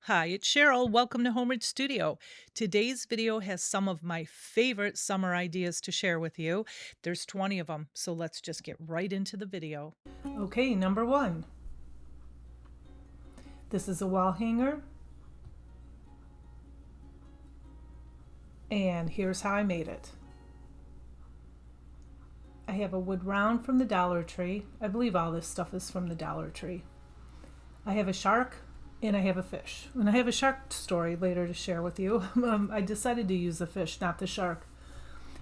Hi, it's Cheryl. Welcome to Homeward Studio. Today's video has some of my favorite summer ideas to share with you. There's 20 of them, so let's just get right into the video. Okay, number one. This is a wall hanger. And here's how I made it. I have a wood round from the Dollar Tree. I believe all this stuff is from the Dollar Tree. I have a shark and I have a fish. And I have a shark story later to share with you. I decided to use the fish, not the shark,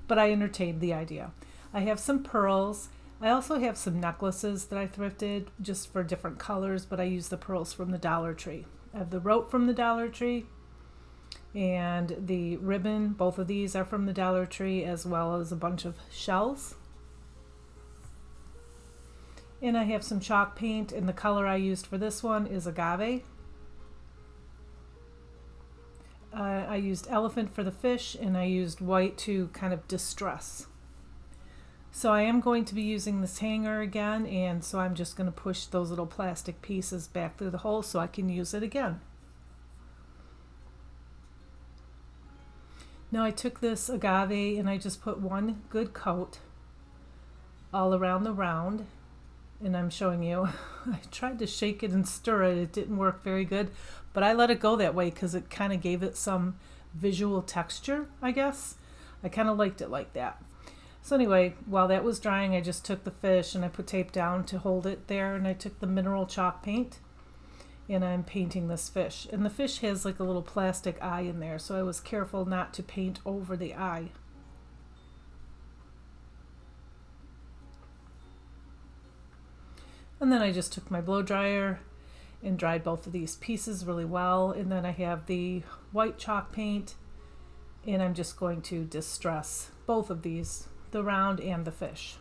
but I entertained the idea. I have some pearls. I also have some necklaces that I thrifted just for different colors, but I use the pearls from the Dollar Tree. I have the rope from the Dollar Tree and the ribbon. Both of these are from the Dollar Tree, as well as a bunch of shells. And I have some chalk paint, and the color I used for this one is agave. I used elephant for the fish, and I used white to kind of distress. So I am going to be using this hanger again, and so I'm just going to push those little plastic pieces back through the hole so I can use it again. Now I took this agave and I just put one good coat all around the round. And I'm showing you, I tried to shake it and stir it. It didn't work very good, but I let it go that way because it kind of gave it some visual texture, I guess. I kind of liked it like that. So anyway, while that was drying, I just took the fish and I put tape down to hold it there, and I took the mineral chalk paint and I'm painting this fish. And the fish has like a little plastic eye in there, so I was careful not to paint over the eye. And then I just took my blow dryer and dried both of these pieces really well. And then I have the white chalk paint, and I'm just going to distress both of these, the round and the fish.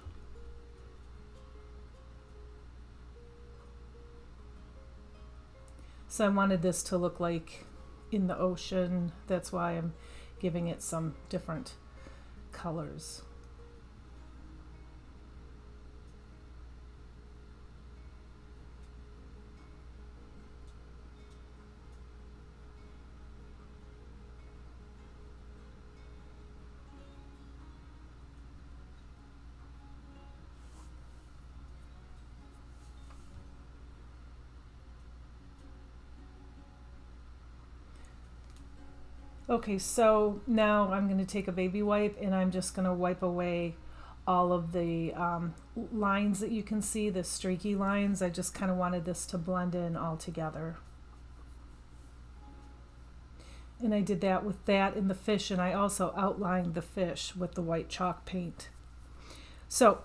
So I wanted this to look like in the ocean. That's why I'm giving it some different colors. Okay, so now I'm going to take a baby wipe and I'm just going to wipe away all of the lines that you can see, the streaky lines. I just kind of wanted this to blend in all together. And I did that with that in the fish, and I also outlined the fish with the white chalk paint. So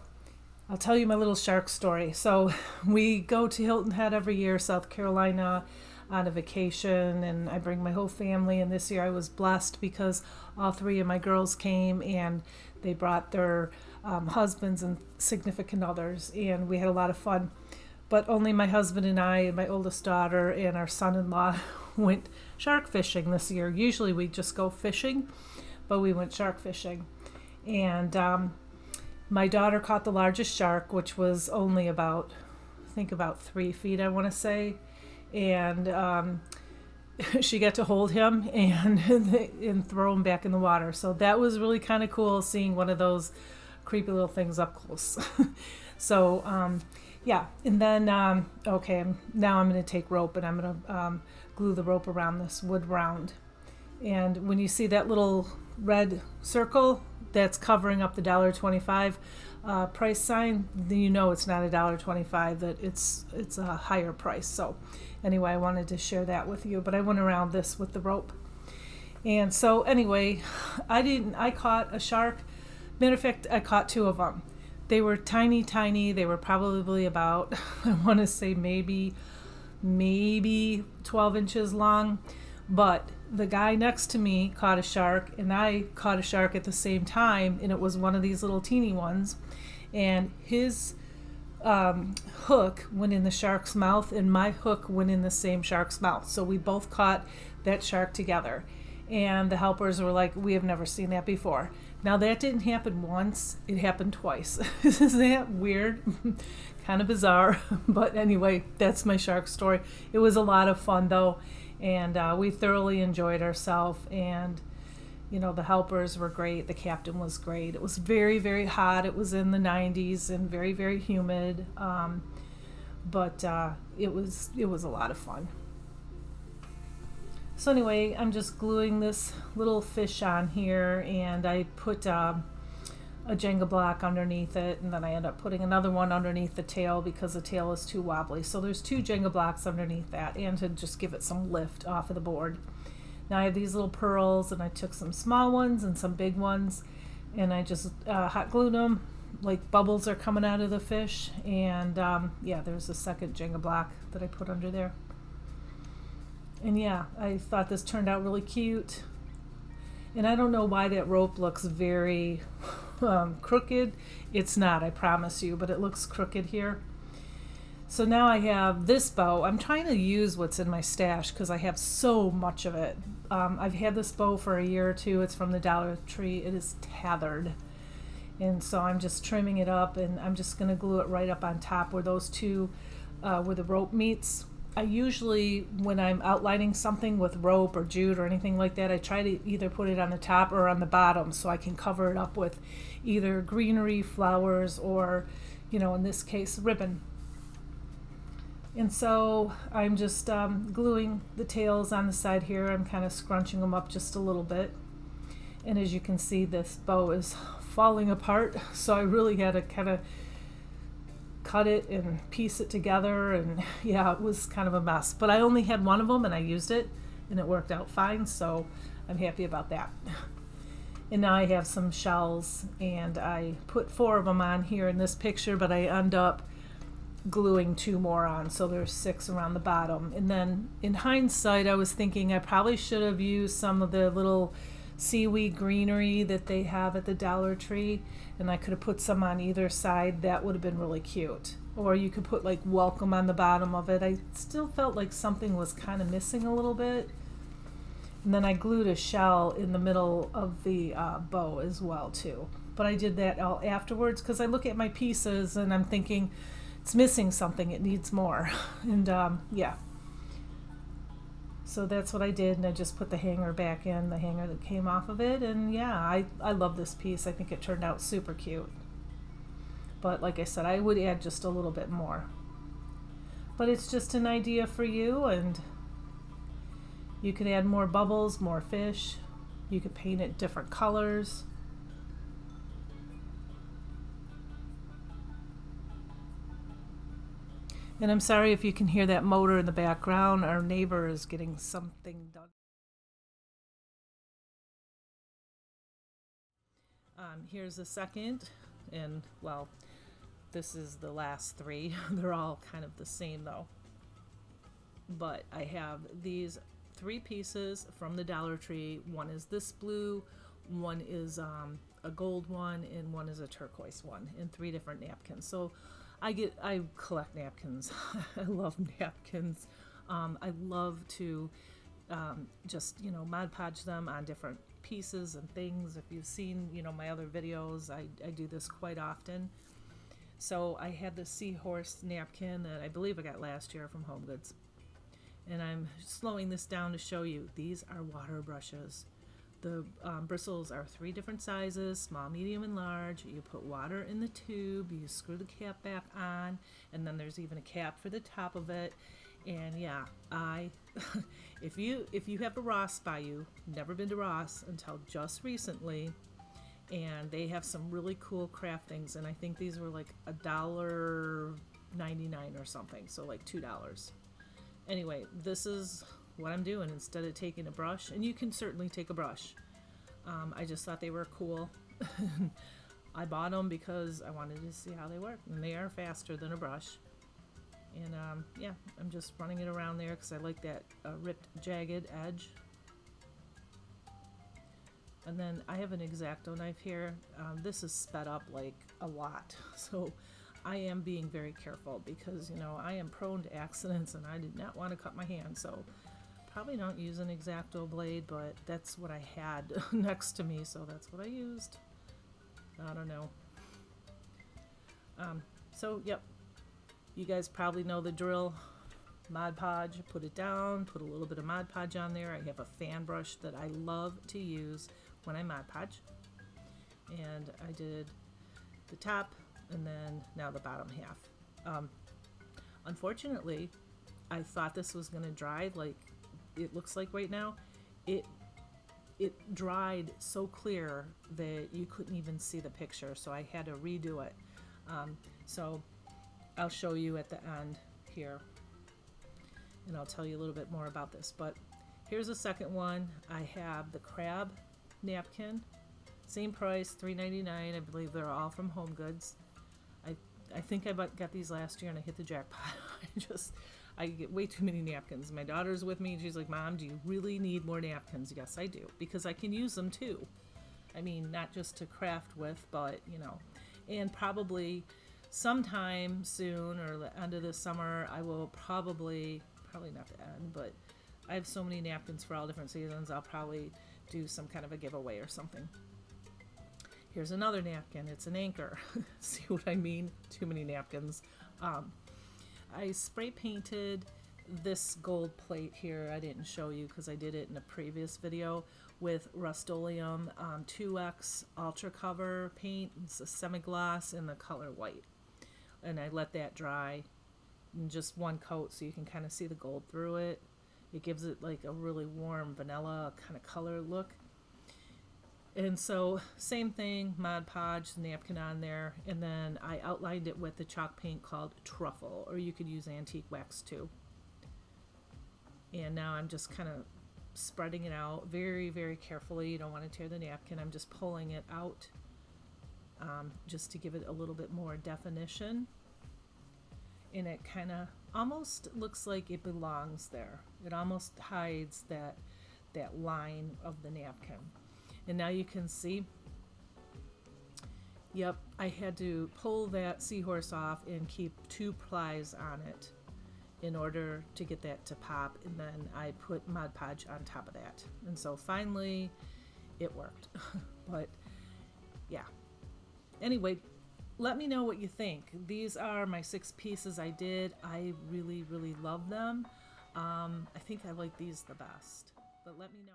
I'll tell you my little shark story. So we go to Hilton Head every year, South Carolina, on a vacation, and I bring my whole family. And this year I was blessed because all three of my girls came, and they brought their husbands and significant others, and we had a lot of fun. But only my husband and I and my oldest daughter and our son-in-law went shark fishing this year. Usually we just go fishing, but we went shark fishing. And my daughter caught the largest shark, which was only about, I think about 3 feet, I want to say. And she got to hold him and throw him back in the water. So that was really kind of cool, seeing one of those creepy little things up close. So yeah, and then okay, now I'm going to take rope and I'm going to glue the rope around this wood round. And when you see that little red circle that's covering up the $1.25 price sign, then you know it's not $1.25, that it's a higher price. So anyway, I wanted to share that with you, but I went around this with the rope. And so anyway, I caught a shark. Matter of fact, I caught 2 of them. They were tiny. They were probably about, I want to say maybe 12 inches long. But the guy next to me caught a shark, and I caught a shark at the same time, and it was one of these little teeny ones. And his hook went in the shark's mouth, and my hook went in the same shark's mouth. So we both caught that shark together. And the helpers were like, we have never seen that before. Now that didn't happen once, it happened twice. Isn't that weird? Kind of bizarre. But anyway, that's my shark story. It was a lot of fun though. And we thoroughly enjoyed ourselves. And you know, the helpers were great. The captain was great. It was very, very hot. It was in the 90s and very, very humid. But it was a lot of fun. So anyway, I'm just gluing this little fish on here, and I put a Jenga block underneath it, and then I end up putting another one underneath the tail because the tail is too wobbly. So there's 2 Jenga blocks underneath that, and to just give it some lift off of the board. Now I have these little pearls, and I took some small ones and some big ones, and I just hot glued them like bubbles are coming out of the fish. And yeah, there's a second Jenga block that I put under there. And yeah, I thought this turned out really cute. And I don't know why that rope looks very crooked. It's not, I promise you, but it looks crooked here. So now I have this bow. I'm trying to use what's in my stash because I have so much of it. I've had this bow for a year or two. It's from the Dollar Tree. It is tethered. And so I'm just trimming it up, and I'm just going to glue it right up on top where those two, where the rope meets. I usually, when I'm outlining something with rope or jute or anything like that, I try to either put it on the top or on the bottom so I can cover it up with either greenery, flowers, or, you know, in this case, ribbon. And so I'm just gluing the tails on the side here. I'm kind of scrunching them up just a little bit. And as you can see, this bow is falling apart, so I really had to kind of cut it and piece it together, and yeah, it was kind of a mess. But I only had one of them, and I used it, and it worked out fine, so I'm happy about that. And now I have some shells, and I put 4 of them on here in this picture, but I end up gluing 2 more on, so there's 6 around the bottom. And then in hindsight, I was thinking I probably should have used some of the little seaweed greenery that they have at the Dollar Tree, and I could have put some on either side. That would have been really cute. Or you could put like welcome on the bottom of it. I still felt like something was kind of missing a little bit. And then I glued a shell in the middle of the bow as well too. But I did that all afterwards because I look at my pieces and I'm thinking it's missing something, it needs more. And yeah. So that's what I did, and I just put the hanger back in, the hanger that came off of it, and yeah, I love this piece. I think it turned out super cute. But like I said, I would add just a little bit more. But it's just an idea for you, and you can add more bubbles, more fish. You could paint it different colors. And I'm sorry if you can hear that motor in the background. Our neighbor is getting something done. Here's the second, and well, this is the last 3. They're all kind of the same though. But I have these 3 pieces from the Dollar Tree. One is this blue, one is a gold one, and one is a turquoise one, in 3 different napkins. So I collect napkins. I love napkins. I love to just, you know, Mod Podge them on different pieces and things. If you've seen, you know, my other videos, I do this quite often. So I had the Seahorse napkin that I believe I got last year from Home Goods. And I'm slowing this down to show you. These are water brushes. The bristles are 3 different sizes, small, medium, and large. You put water in the tube, you screw the cap back on, and then there's even a cap for the top of it. And yeah, if you have a Ross by you, never been to Ross until just recently, and they have some really cool craft things, and I think these were like $1.99 or something, so like $2. Anyway, this is what I'm doing instead of taking a brush, and you can certainly take a brush. I just thought they were cool. I bought them because I wanted to see how they work, and they are faster than a brush. And yeah, I'm just running it around there because I like that ripped, jagged edge. And then I have an X-Acto knife here. This is sped up like a lot, so I am being very careful because, you know, I am prone to accidents, and I did not want to cut my hand, so probably don't use an X-Acto blade, but that's what I had next to me, so that's what I used. I don't know. So, yep. You guys probably know the drill. Mod Podge, put it down, put a little bit of Mod Podge on there. I have a fan brush that I love to use when I Mod Podge. And I did the top and then now the bottom half. Unfortunately, I thought this was going to dry like it looks like right now. It dried so clear that you couldn't even see the picture, so I had to redo it. So I'll show you at the end here, and I'll tell you a little bit more about this. But here's the second one. I have the crab napkin, same price, $3.99. I believe they're all from Home Goods. I think I got these last year and I hit the jackpot. I get way too many napkins. My daughter's with me and she's like, Mom, do you really need more napkins? Yes, I do, because I can use them too. I mean, not just to craft with, but you know, and probably sometime soon or the end of the summer, I will probably not the end, but I have so many napkins for all different seasons. I'll probably do some kind of a giveaway or something. Here's another napkin. It's an anchor. See what I mean? Too many napkins. I spray painted this gold plate here. I didn't show you because I did it in a previous video with Rust-Oleum 2X Ultra Cover paint. It's a semi-gloss in the color white. And I let that dry in just one coat so you can kind of see the gold through it. It gives it like a really warm vanilla kind of color look. And so same thing, Mod Podge, napkin on there, and then I outlined it with the chalk paint called Truffle, or you could use antique wax too. And now I'm just kind of spreading it out very, very carefully. You don't want to tear the napkin. I'm just pulling it out just to give it a little bit more definition. And it kind of almost looks like it belongs there. It almost hides that line of the napkin. And now you can see, yep, I had to pull that Seahorse off and keep 2 plies on it in order to get that to pop, and then I put Mod Podge on top of that. And so finally it worked. But yeah. Anyway, let me know what you think. These are my 6 pieces I did. I really, really love them. I think I like these the best, but let me know.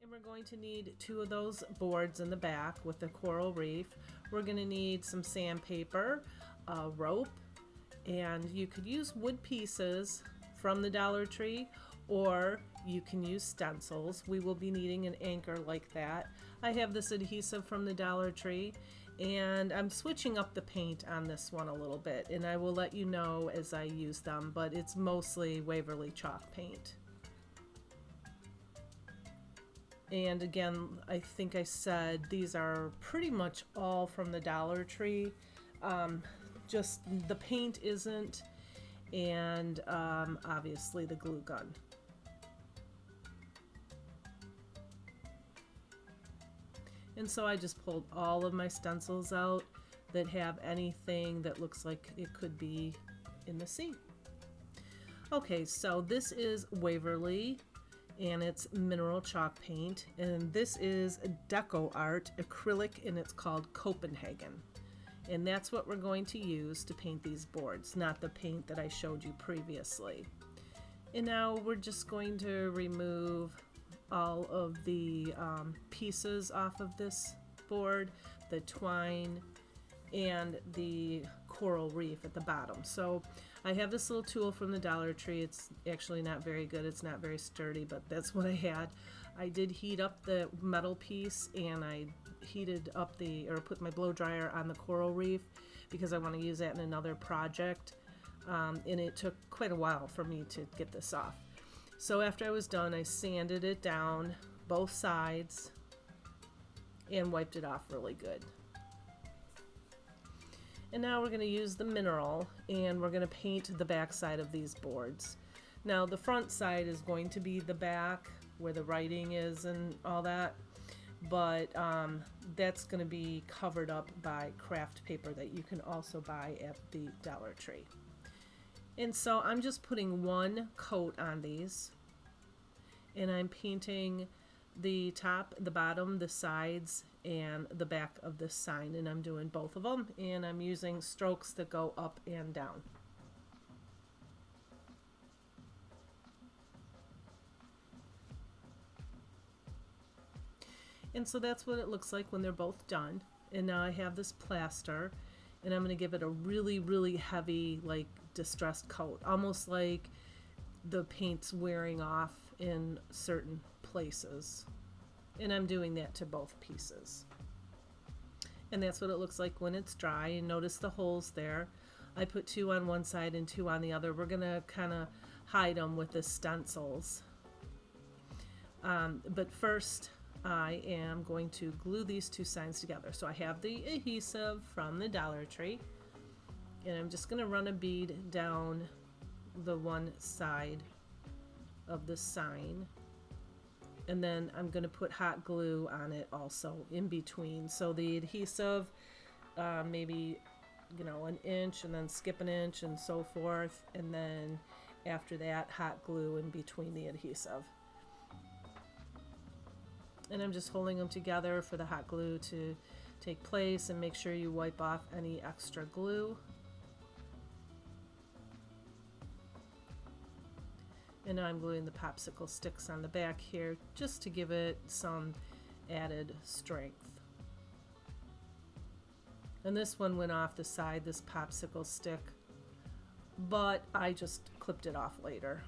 And we're going to need 2 of those boards in the back with the coral reef. We're going to need some sandpaper, a rope, and you could use wood pieces from the Dollar Tree, or you can use stencils. We will be needing an anchor like that. I have this adhesive from the Dollar Tree, and I'm switching up the paint on this one a little bit, and I will let you know as I use them, but it's mostly Waverly chalk paint. And again, I think I said these are pretty much all from the Dollar Tree. Just the paint isn't, and obviously the glue gun. And so I just pulled all of my stencils out that have anything that looks like it could be in the sea. Okay, so this is Waverly, and it's mineral chalk paint, and this is Deco Art acrylic, and it's called Copenhagen, and that's what we're going to use to paint these boards, not the paint that I showed you previously. And now we're just going to remove all of the pieces off of this board, the twine and the coral reef at the bottom. So I have this little tool from the Dollar Tree. It's actually not very good. It's not very sturdy, but that's what I had. I did heat up the metal piece, and I heated up put my blow dryer on the coral reef because I want to use that in another project. And it took quite a while for me to get this off. So after I was done, I sanded it down both sides and wiped it off really good. And now we're going to use the mineral, and we're going to paint the back side of these boards. Now the front side is going to be the back where the writing is and all that, but that's going to be covered up by craft paper that you can also buy at the Dollar Tree. And so I'm just putting 1 coat on these, and I'm painting the top, the bottom, the sides, and the back of this sign, and I'm doing both of them, and I'm using strokes that go up and down. And so that's what it looks like when they're both done. And now I have this plaster, and I'm going to give it a really, really heavy, like distressed coat, almost like the paint's wearing off in certain places. And I'm doing that to both pieces. And that's what it looks like when it's dry. And notice the holes there. I put 2 on one side and 2 on the other. We're going to kind of hide them with the stencils. But first, I am going to glue these 2 signs together. So I have the adhesive from the Dollar Tree, and I'm just going to run a bead down the one side of the sign, and then I'm going to put hot glue on it also in between. So the adhesive, maybe, you know, an inch, and then skip an inch and so forth, and then after that hot glue in between the adhesive. And I'm just holding them together for the hot glue to take place, and make sure you wipe off any extra glue. And now I'm gluing the popsicle sticks on the back here just to give it some added strength. And this one went off the side, this popsicle stick, but I just clipped it off later.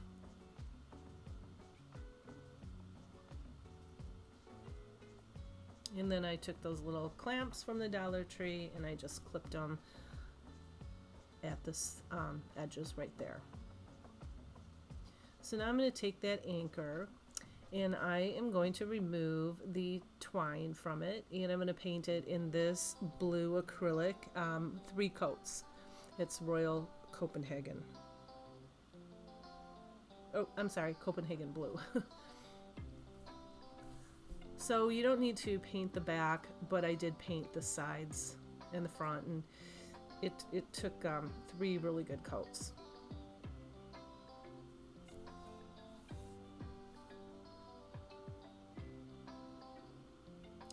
And then I took those little clamps from the Dollar Tree and I just clipped them at the edges right there. So now I'm going to take that anchor and I am going to remove the twine from it, and I'm going to paint it in this blue acrylic, 3 coats. It's Royal Copenhagen. Oh, I'm sorry, Copenhagen blue. So you don't need to paint the back, but I did paint the sides and the front, and it took 3 really good coats.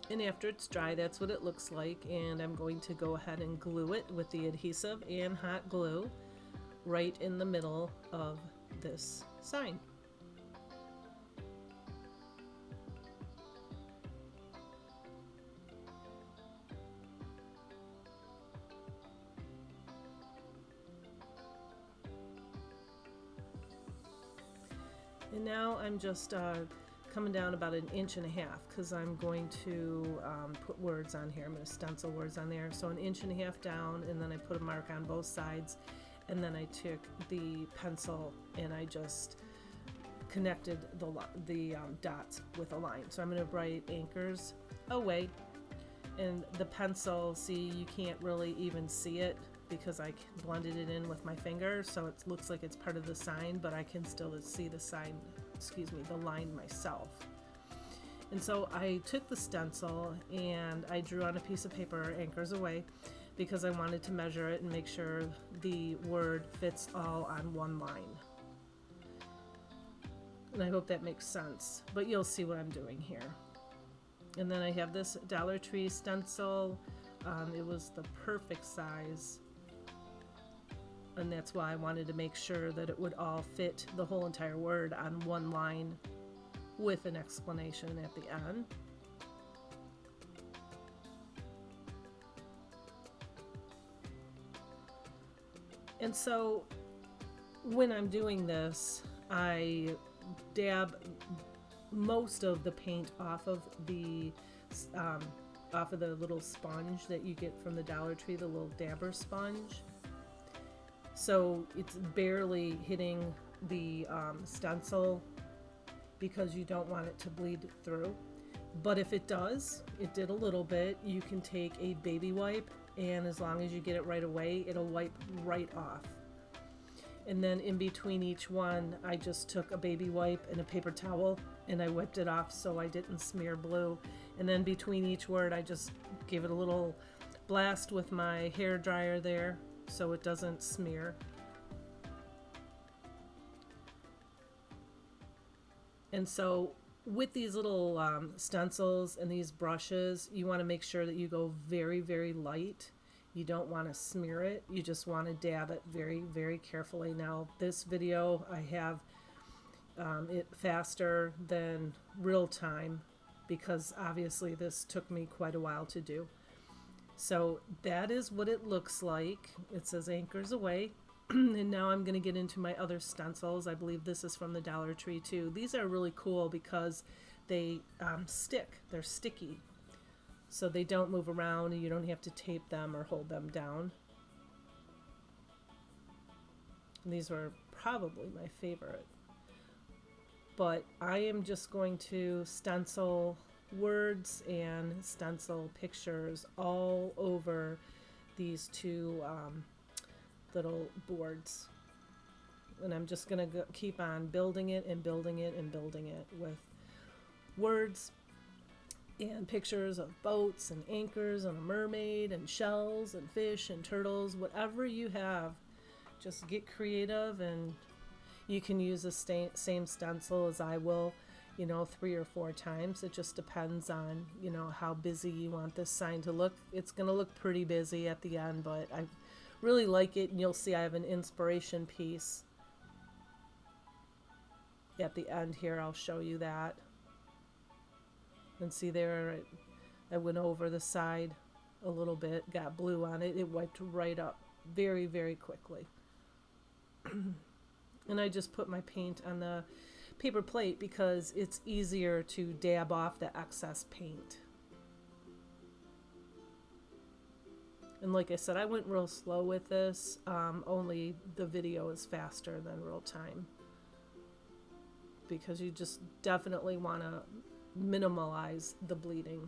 And after it's dry, that's what it looks like, and I'm going to go ahead and glue it with the adhesive and hot glue right in the middle of this sign. And now I'm just coming down about 1.5 inches because I'm going to put words on here. I'm going to stencil words on there. So 1.5 inches down, and then I put a mark on both sides, and then I took the pencil and I just connected the dots with a line. So I'm going to write anchors away, and the pencil, see, you can't really even see it because I blended it in with my finger, so it looks like it's part of the sign, but I can still see the sign, the line myself. And so I took the stencil and I drew on a piece of paper anchors away because I wanted to measure it and make sure the word fits all on one line. And I hope that makes sense, but you'll see what I'm doing here. And then I have this Dollar Tree stencil. It was the perfect size, and that's why I wanted to make sure that it would all fit the whole entire word on one line with an explanation at the end. And so when I'm doing this, I dab most of the paint off of the little sponge that you get from the Dollar Tree, the little dabber sponge. So it's barely hitting the stencil because you don't want it to bleed through. But if it does, it did a little bit, you can take a baby wipe, and as long as you get it right away, it'll wipe right off. And then in between each one, I just took a baby wipe and a paper towel and I wiped it off so I didn't smear blue. And then between each word, I just gave it a little blast with my hair dryer there so it doesn't smear. And so with these little stencils and these brushes, you want to make sure that you go very, very light. You don't want to smear it. You just want to dab it very, very carefully. Now, this video, I have it faster than real time, because obviously this took me quite a while to do. So that is what it looks like. It says anchors away. And now I'm going to get into my other stencils. I believe this is from the Dollar Tree too. These are really cool because they stick. They're sticky. So they don't move around and you don't have to tape them or hold them down. And these were probably my favorite. But I am just going to stencil words and stencil pictures all over these two little boards. And I'm just going to keep on building it and building it and building it with words and pictures of boats and anchors and a mermaid and shells and fish and turtles. Whatever you have, just get creative, and you can use the same stencil as I will, 3 or 4 times. It just depends on, how busy you want this sign to look. It's going to look pretty busy at the end, but I really like it, and you'll see I have an inspiration piece at the end here. I'll show you that. And see there, I went over the side a little bit, got blue on it. It wiped right up very, very quickly. And I just put my paint on the paper plate because it's easier to dab off the excess paint. And like I said, I went real slow with this, only the video is faster than real time. Because you just definitely want to minimize the bleeding.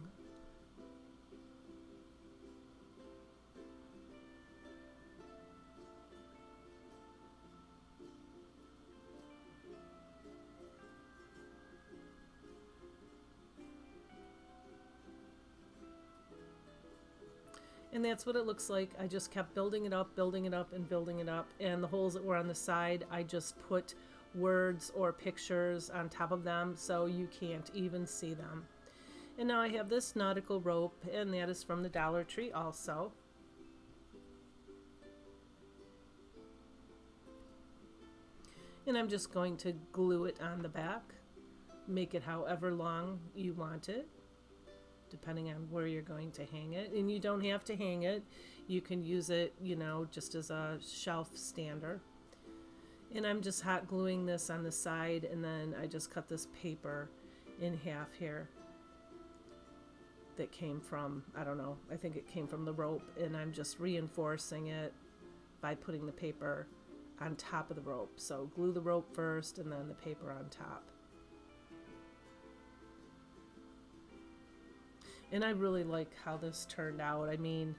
And that's what it looks like. I just kept building it up, building it up, and building it up. And the holes that were on the side, I just put words or pictures on top of them so you can't even see them. And now I have this nautical rope, and that is from the Dollar Tree also. And I'm just going to glue it on the back, make it however long you want it, depending on where you're going to hang it. And you don't have to hang it. You can use it, just as a shelf stander. And I'm just hot gluing this on the side, and then I just cut this paper in half here that came from, I don't know, I think it came from the rope, and I'm just reinforcing it by putting the paper on top of the rope. So glue the rope first and then the paper on top. And I really like how this turned out. I mean,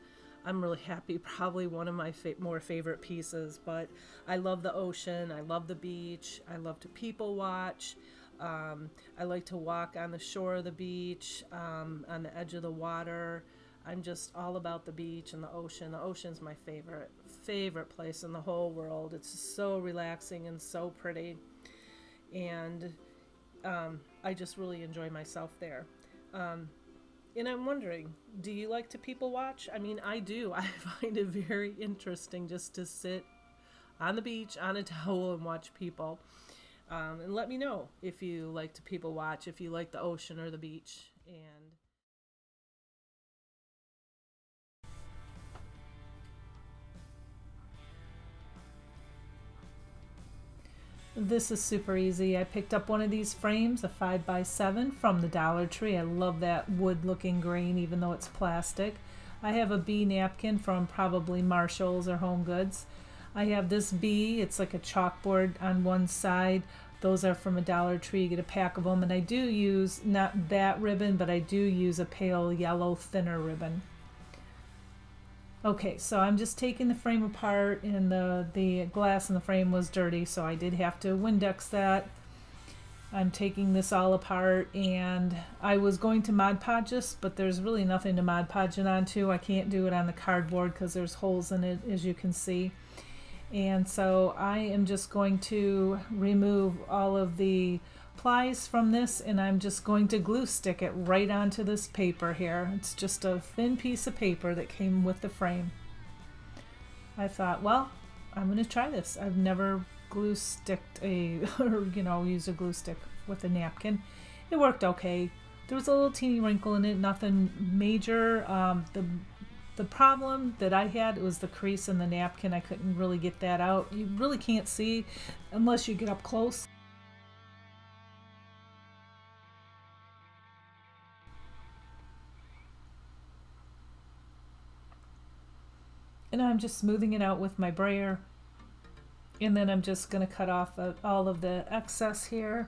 I'm really happy. Probably one of my more favorite pieces, but I love the ocean. I love the beach. I love to people watch. I like to walk on the shore of the beach, on the edge of the water. I'm just all about the beach and the ocean. The ocean's my favorite place in the whole world. It's so relaxing and so pretty. And I just really enjoy myself there. And I'm wondering, do you like to people watch? I mean, I do. I find it very interesting just to sit on the beach on a towel and watch people. And let me know if you like to people watch, if you like the ocean or the beach. And this is super easy. I picked up one of these frames, a 5x7 from the Dollar Tree. I love that wood looking grain even though it's plastic. I have a bee napkin from probably Marshall's or Home Goods. I have this bee, it's like a chalkboard on one side. Those are from a Dollar Tree. You get a pack of them, and I do use not that ribbon, but I do use a pale yellow thinner ribbon. Okay, so I'm just taking the frame apart, and the glass in the frame was dirty, so I did have to Windex that. I'm taking this all apart, and I was going to Mod Podge this, but there's really nothing to Mod Podge it onto. I can't do it on the cardboard because there's holes in it, as you can see. And so I am just going to remove all of the plies from this, and I'm just going to glue stick it right onto this paper here. It's just a thin piece of paper that came with the frame. I thought, well, I'm going to try this. I've never glue sticked or used a glue stick with a napkin. It worked okay. There was a little teeny wrinkle in it, nothing major. The problem that I had was the crease in the napkin. I couldn't really get that out. You really can't see unless you get up close. And I'm just smoothing it out with my brayer. And then I'm just going to cut off all of the excess here.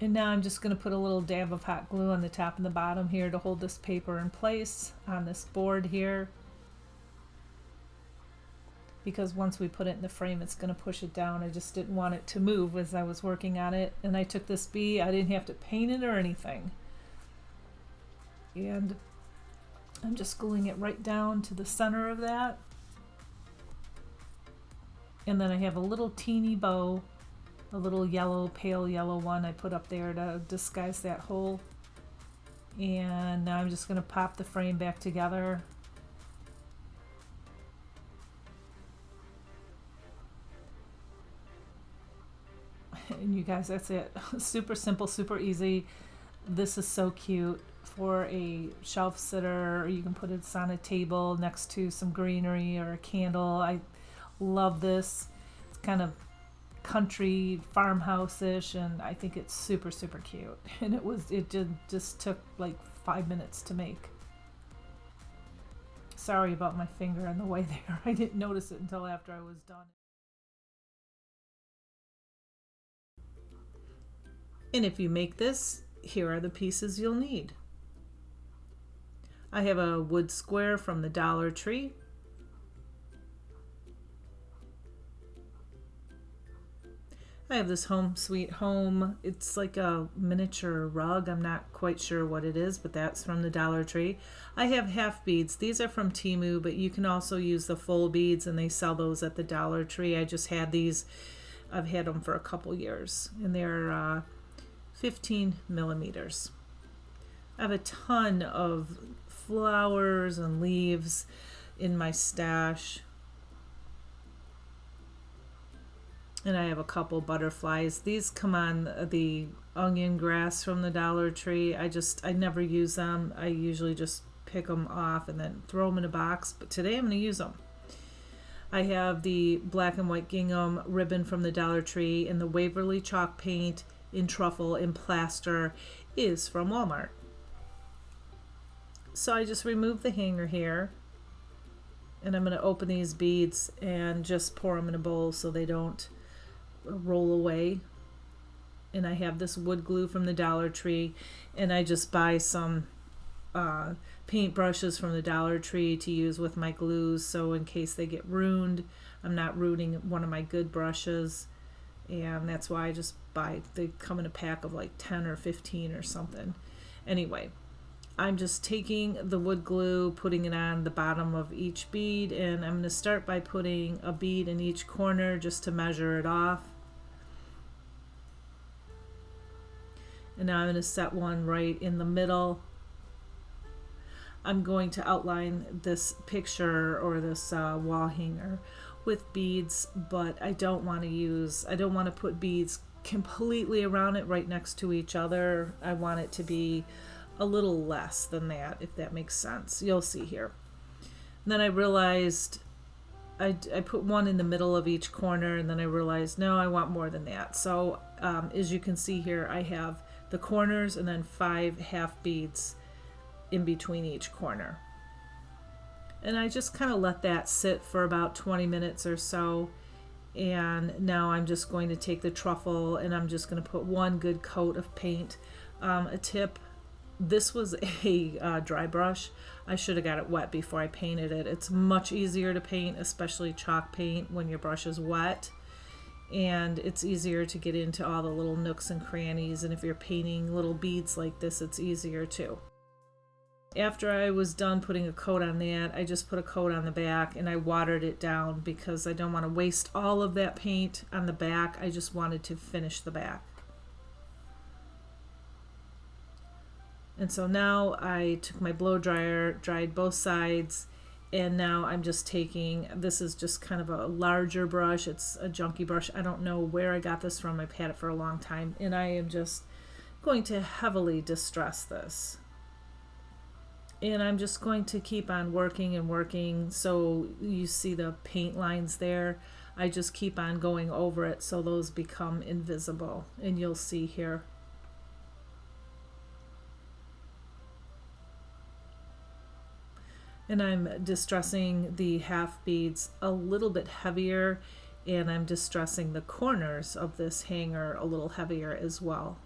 And now I'm just going to put a little dab of hot glue on the top and the bottom here to hold this paper in place on this board here. Because once we put it in the frame, it's going to push it down. I just didn't want it to move as I was working on it. And I took this bee, I didn't have to paint it or anything. And I'm just gluing it right down to the center of that. And then I have a little teeny bow, a little yellow, pale yellow one I put up there to disguise that hole. And now I'm just going to pop the frame back together. And you guys, that's it. Super simple, super easy. This is so cute for a shelf sitter, or you can put it on a table next to some greenery or a candle. I love this. It's kind of country farmhouse-ish, and I think it's super, super cute. And it just took like 5 minutes to make. Sorry about my finger in the way there. I didn't notice it until after I was done. And if you make this, here are the pieces you'll need. I have a wood square from the Dollar Tree. I have this Home Sweet Home. It's like a miniature rug. I'm not quite sure what it is, but that's from the Dollar Tree. I have half beads. These are from Temu, but you can also use the full beads, and they sell those at the Dollar Tree. I just had these. I've had them for a couple years, and they're 15 millimeters. I have a ton of flowers and leaves in my stash. And I have a couple butterflies. These come on the onion grass from the Dollar Tree. I never use them. I usually just pick them off and then throw them in a box. But today I'm going to use them. I have the black and white gingham ribbon from the Dollar Tree, and the Waverly chalk paint in truffle in plaster is from Walmart. So I just remove the hanger here, and I'm going to open these beads and just pour them in a bowl so they don't roll away. And I have this wood glue from the Dollar Tree, and I just buy some paint brushes from the Dollar Tree to use with my glues, so in case they get ruined, I'm not ruining one of my good brushes. And that's why I just buy, they come in a pack of like 10 or 15 or something. Anyway, I'm just taking the wood glue, putting it on the bottom of each bead, and I'm going to start by putting a bead in each corner just to measure it off. And now I'm going to set one right in the middle. I'm going to outline this picture or this wall hanger with beads, but I don't want to put beads completely around it right next to each other. I want it to be a little less than that, if that makes sense. You'll see here. And then I realized I put one in the middle of each corner, and then I realized, no, I want more than that. So as you can see here, I have the corners and then 5 half beads in between each corner. And I just kind of let that sit for about 20 minutes or so. And now I'm just going to take the truffle, and I'm just going to put one good coat of paint. A tip, this was a dry brush. I should have got it wet before I painted it. It's much easier to paint, especially chalk paint, when your brush is wet. And it's easier to get into all the little nooks and crannies. And if you're painting little beads like this, it's easier too. After I was done putting a coat on that, I just put a coat on the back, and I watered it down because I don't want to waste all of that paint on the back. I just wanted to finish the back. And so now I took my blow dryer, dried both sides, and now I'm just taking, this is just kind of a larger brush. It's a junky brush. I don't know where I got this from. I've had it for a long time, and I am just going to heavily distress this. And I'm just going to keep on working and working. So you see the paint lines there. I just keep on going over it so those become invisible, and you'll see here. And I'm distressing the half beads a little bit heavier, and I'm distressing the corners of this hanger a little heavier as well.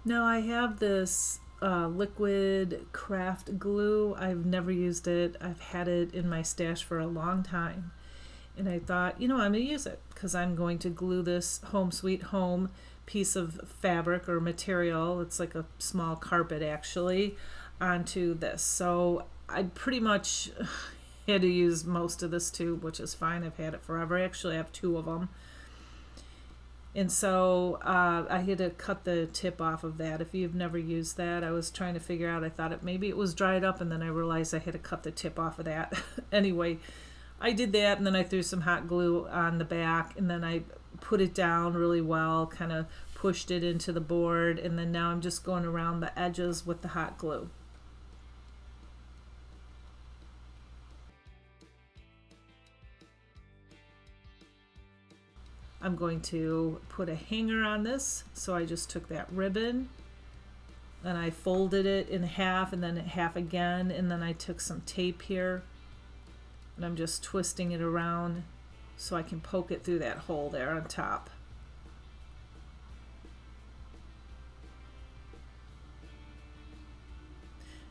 Now I have this liquid craft glue. I've never used it. I've had it in my stash for a long time. And I thought, you know, I'm going to use it because I'm going to glue this Home Sweet Home piece of fabric or material. It's like a small carpet actually onto this. So I pretty much had to use most of this tube, which is fine. I've had it forever. I actually have 2 of them. And so I had to cut the tip off of that. If you've never used that, I was trying to figure out, I thought maybe it was dried up, and then I realized I had to cut the tip off of that. Anyway, I did that, and then I threw some hot glue on the back, and then I put it down really well, kind of pushed it into the board, and then now I'm just going around the edges with the hot glue. I'm going to put a hanger on this, so I just took that ribbon and I folded it in half and then half again, and then I took some tape here and I'm just twisting it around so I can poke it through that hole there on top.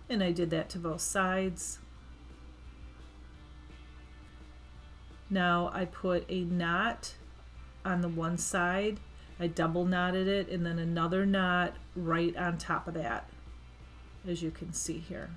And I did that to both sides. Now I put a knot on the one side, I double knotted it, and then another knot right on top of that, as you can see here.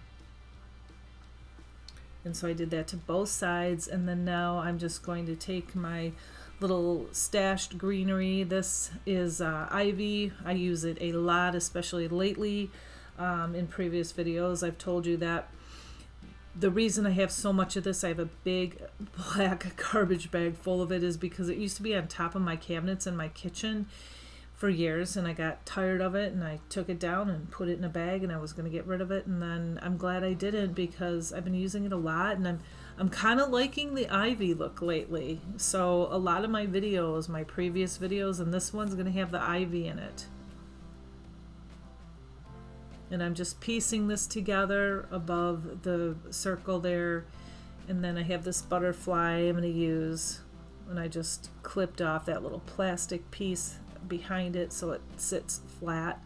And so I did that to both sides, and then now I'm just going to take my little stashed greenery. This is ivy. I use it a lot, especially lately. In previous videos I've told you that the reason I have so much of this, I have a big black garbage bag full of it, is because it used to be on top of my cabinets in my kitchen for years, and I got tired of it and I took it down and put it in a bag, and I was going to get rid of it, and then I'm glad I didn't because I've been using it a lot, and I'm kind of liking the ivy look lately. So a lot of my videos, my previous videos, and this one's going to have the ivy in it. And I'm just piecing this together above the circle there, and then I have this butterfly I'm going to use, and I just clipped off that little plastic piece behind it so it sits flat.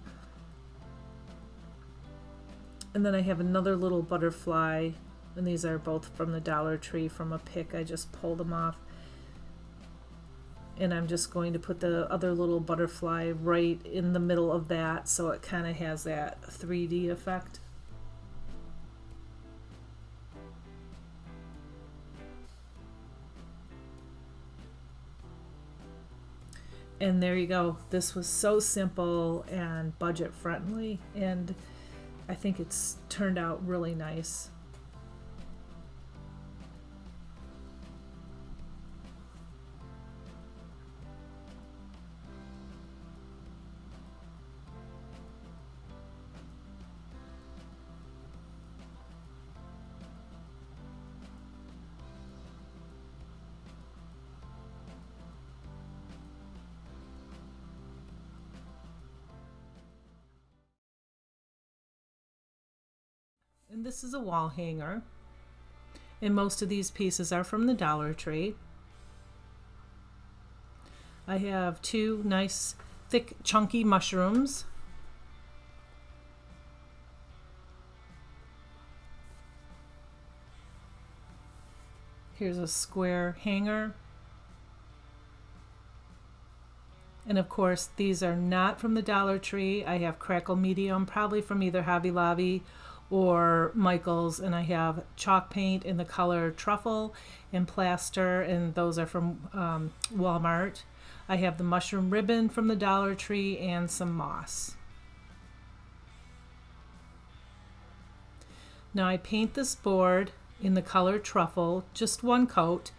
And then I have another little butterfly, and these are both from the Dollar Tree from a pick. I just pulled them off. And I'm just going to put the other little butterfly right in the middle of that so it kind of has that 3D effect. And there you go. This was so simple and budget friendly, and I think it's turned out really nice. And this is a wall hanger, and most of these pieces are from the Dollar Tree. I have 2 nice thick chunky mushrooms. Here's a square hanger. And of course, these are not from the Dollar Tree. I have Crackle Medium, probably from either Hobby Lobby or Michael's, and I have chalk paint in the color Truffle and plaster, and those are from Walmart. I have the mushroom ribbon from the Dollar Tree and some moss. Now I paint this board in the color Truffle, just one coat.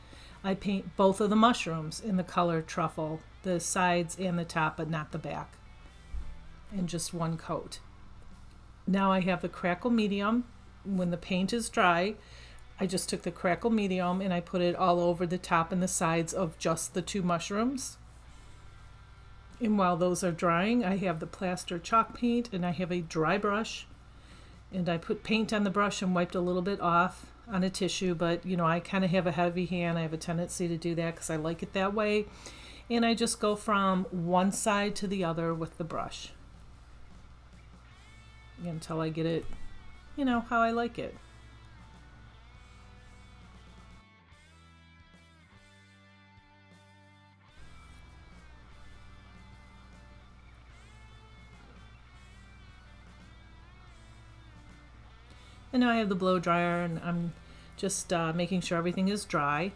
I paint both of the mushrooms in the color Truffle, the sides and the top, but not the back, and just one coat. Now I have the Crackle Medium. When the paint is dry, I just took the Crackle Medium and I put it all over the top and the sides of just the two mushrooms. And while those are drying, I have the plaster chalk paint, and I have a dry brush, and I put paint on the brush and wiped a little bit off on a tissue, but you know, I kind of have a heavy hand. I have a tendency to do that because I like it that way. And I just go from one side to the other with the brush until I get it, you know, how I like it. And now I have the blow dryer, and I'm just making sure everything is dry.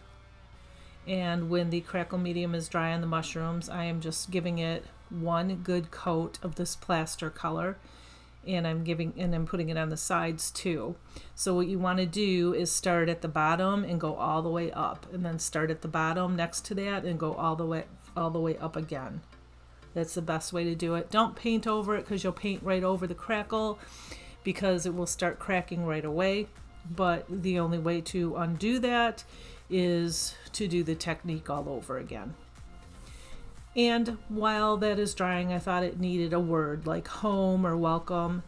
And when the Crackle Medium is dry on the mushrooms, I am just giving it one good coat of this plaster color, and I'm putting it on the sides too. So what you want to do is start at the bottom and go all the way up, and then start at the bottom next to that and go all the way up again. That's the best way to do it. Don't paint over it, because you'll paint right over the crackle, because it will start cracking right away. But the only way to undo that is to do the technique all over again. And while that is drying, I thought it needed a word like home or welcome,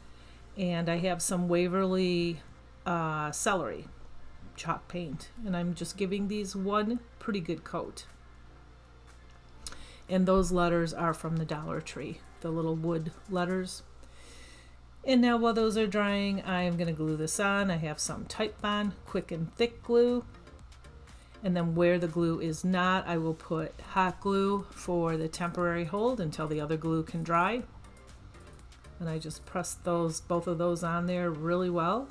and I have some Waverly celery chalk paint, and I'm just giving these one pretty good coat. And those letters are from the Dollar Tree, the little wood letters. And now while those are drying, I am going to glue this on. I have some Type Bond quick and thick glue. And then where the glue is not, I will put hot glue for the temporary hold until the other glue can dry. And I just press both of those on there really well.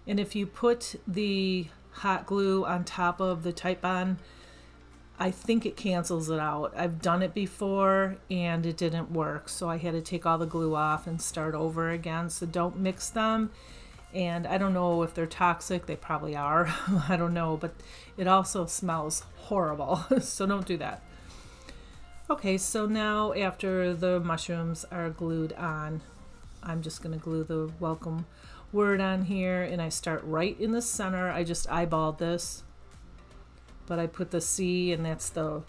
And if you put the hot glue on top of the Type Bond, I think it cancels it out. I've done it before and it didn't work, so I had to take all the glue off and start over again. So don't mix them. And I don't know if they're toxic. They probably are. I don't know, but it also smells horrible. So don't do that. Okay, so now after the mushrooms are glued on, I'm just going to glue the welcome word on here, and I start right in the center. I just eyeballed this, but I put the C, and that's the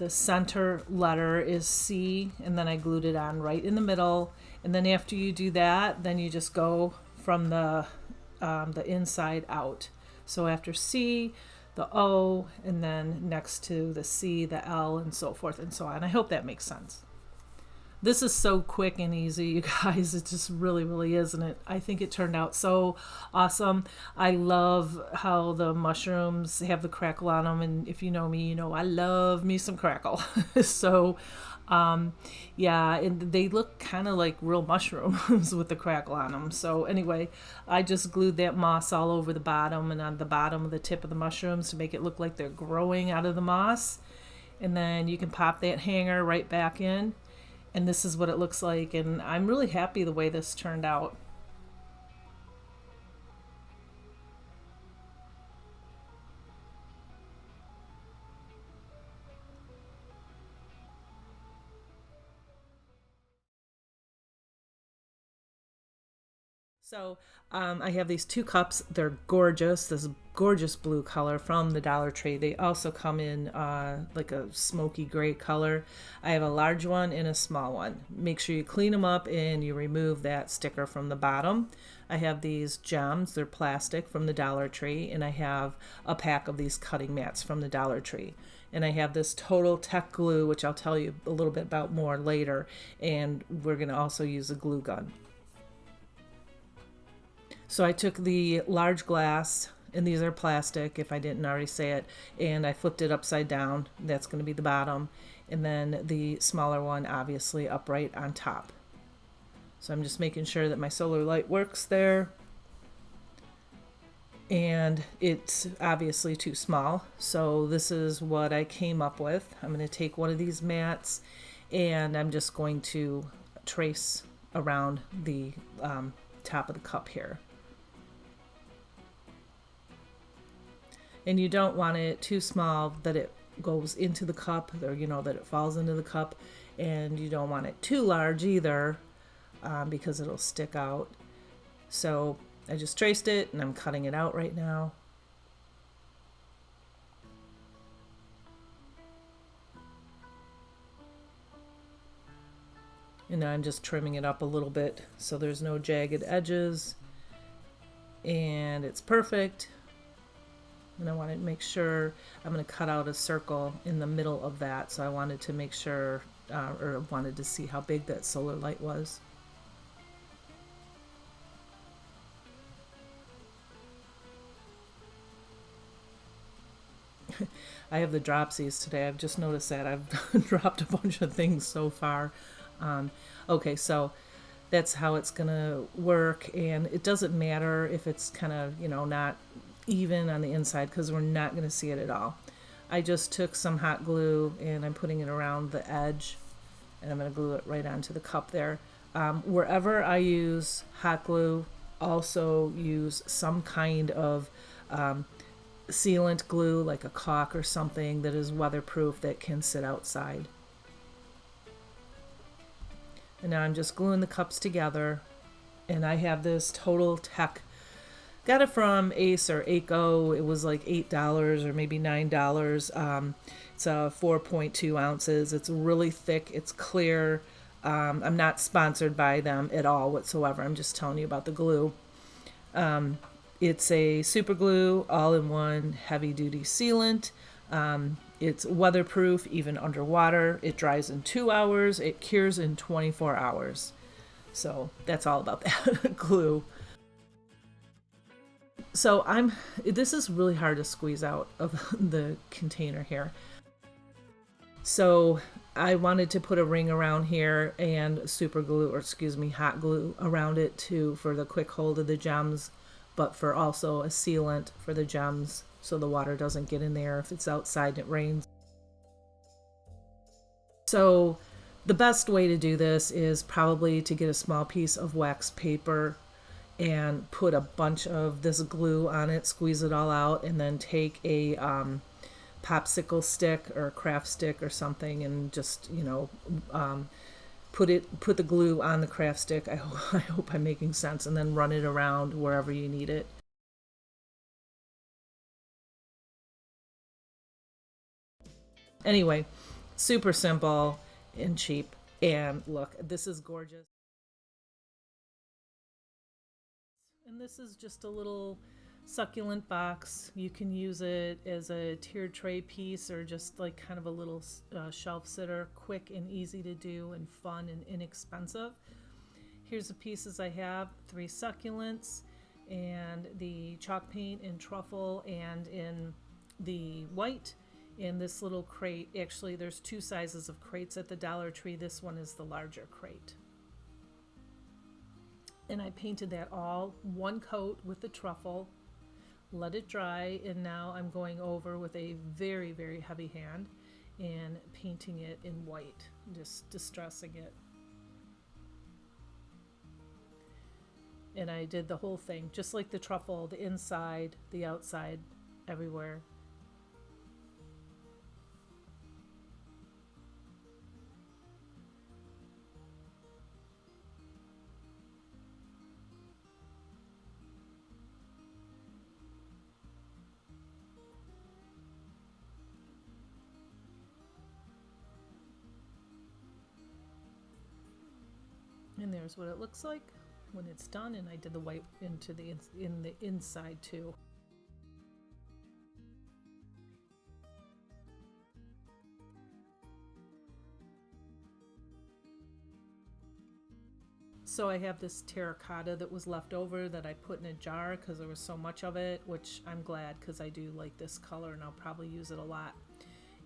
center letter is C, and then I glued it on right in the middle. And then after you do that, then you just go from the inside out. So after C, the O, and then next to the C, the L, and so forth and so on. I hope that makes sense. This is so quick and easy, you guys. It just really, really is, and I think it turned out so awesome. I love how the mushrooms have the crackle on them, and if you know me, you know I love me some crackle. So, yeah, and they look kind of like real mushrooms with the crackle on them. So anyway, I just glued that moss all over the bottom and on the bottom of the tip of the mushrooms to make it look like they're growing out of the moss. And then you can pop that hanger right back in. And this is what it looks like, and I'm really happy the way this turned out. So I have these two cups. They're gorgeous. This gorgeous blue color from the Dollar Tree. They also come in like a smoky gray color. I have a large one and a small one. Make sure you clean them up and you remove that sticker from the bottom. I have these gems. They're plastic from the Dollar Tree, and I have a pack of these cutting mats from the Dollar Tree. And I have this Total Tech glue, which I'll tell you a little bit about more later. And we're going to also use a glue gun. So I took the large glass and these are plastic if I didn't already say it, and I flipped it upside down. That's going to be the bottom, and then the smaller one obviously upright on top. So I'm just making sure that my solar light works there. And it's obviously too small, so this is what I came up with. I'm going to take one of these mats and I'm just going to trace around the top of the cup here. And you don't want it too small that it goes into the cup, or that it falls into the cup, and you don't want it too large either, because it'll stick out. So I just traced it and I'm cutting it out right now. And now I'm just trimming it up a little bit so there's no jagged edges. And it's perfect. And I wanted to make sure, I'm going to cut out a circle in the middle of that. So I wanted to make sure, or wanted to see how big that solar light was. I have the dropsies today. I've just noticed that I've dropped a bunch of things so far. Okay, so that's how it's gonna work, and it doesn't matter if it's kind of not even on the inside, because we're not gonna see it at all. I just took some hot glue and I'm putting it around the edge, and I'm gonna glue it right onto the cup there. Wherever I use hot glue, also use some kind of sealant glue, like a caulk or something that is weatherproof, that can sit outside. And now I'm just gluing the cups together, and I have this Total Tech, got it from Ace or Aco. It was like $8 or maybe $9. It's 4.2 ounces. It's really thick, it's clear. I'm not sponsored by them at all whatsoever. I'm just telling you about the glue. It's a super glue, all-in-one, heavy-duty sealant. It's weatherproof, even underwater. It dries in 2 hours. It cures in 24 hours. So that's all about that glue. So this is really hard to squeeze out of the container here. So I wanted to put a ring around here and super glue, or excuse me, hot glue around it too, for the quick hold of the gems, but for also a sealant for the gems so the water doesn't get in there if it's outside and it rains. So the best way to do this is probably to get a small piece of wax paper and put a bunch of this glue on it, squeeze it all out, and then take a popsicle stick or a craft stick or something and just put the glue on the craft stick. I hope I'm making sense, and then run it around wherever you need it. Anyway, super simple and cheap, and look, this is gorgeous. And this is just a little succulent box. You can use it as a tiered tray piece, or just like kind of a little shelf sitter. Quick and easy to do, and fun and inexpensive. Here's the pieces I have: 3 succulents, and the chalk paint in truffle and in the white, in this little crate. Actually, there's 2 sizes of crates at the Dollar Tree. This one is the larger crate. And I painted that all one coat with the truffle, let it dry, and now I'm going over with a very, very heavy hand and painting it in white, just distressing it. And I did the whole thing, just like the truffle, the inside, the outside, everywhere. And there's what it looks like when it's done, and I did the white into the inside too. So I have this terracotta that was left over that I put in a jar because there was so much of it, which I'm glad because I do like this color and I'll probably use it a lot.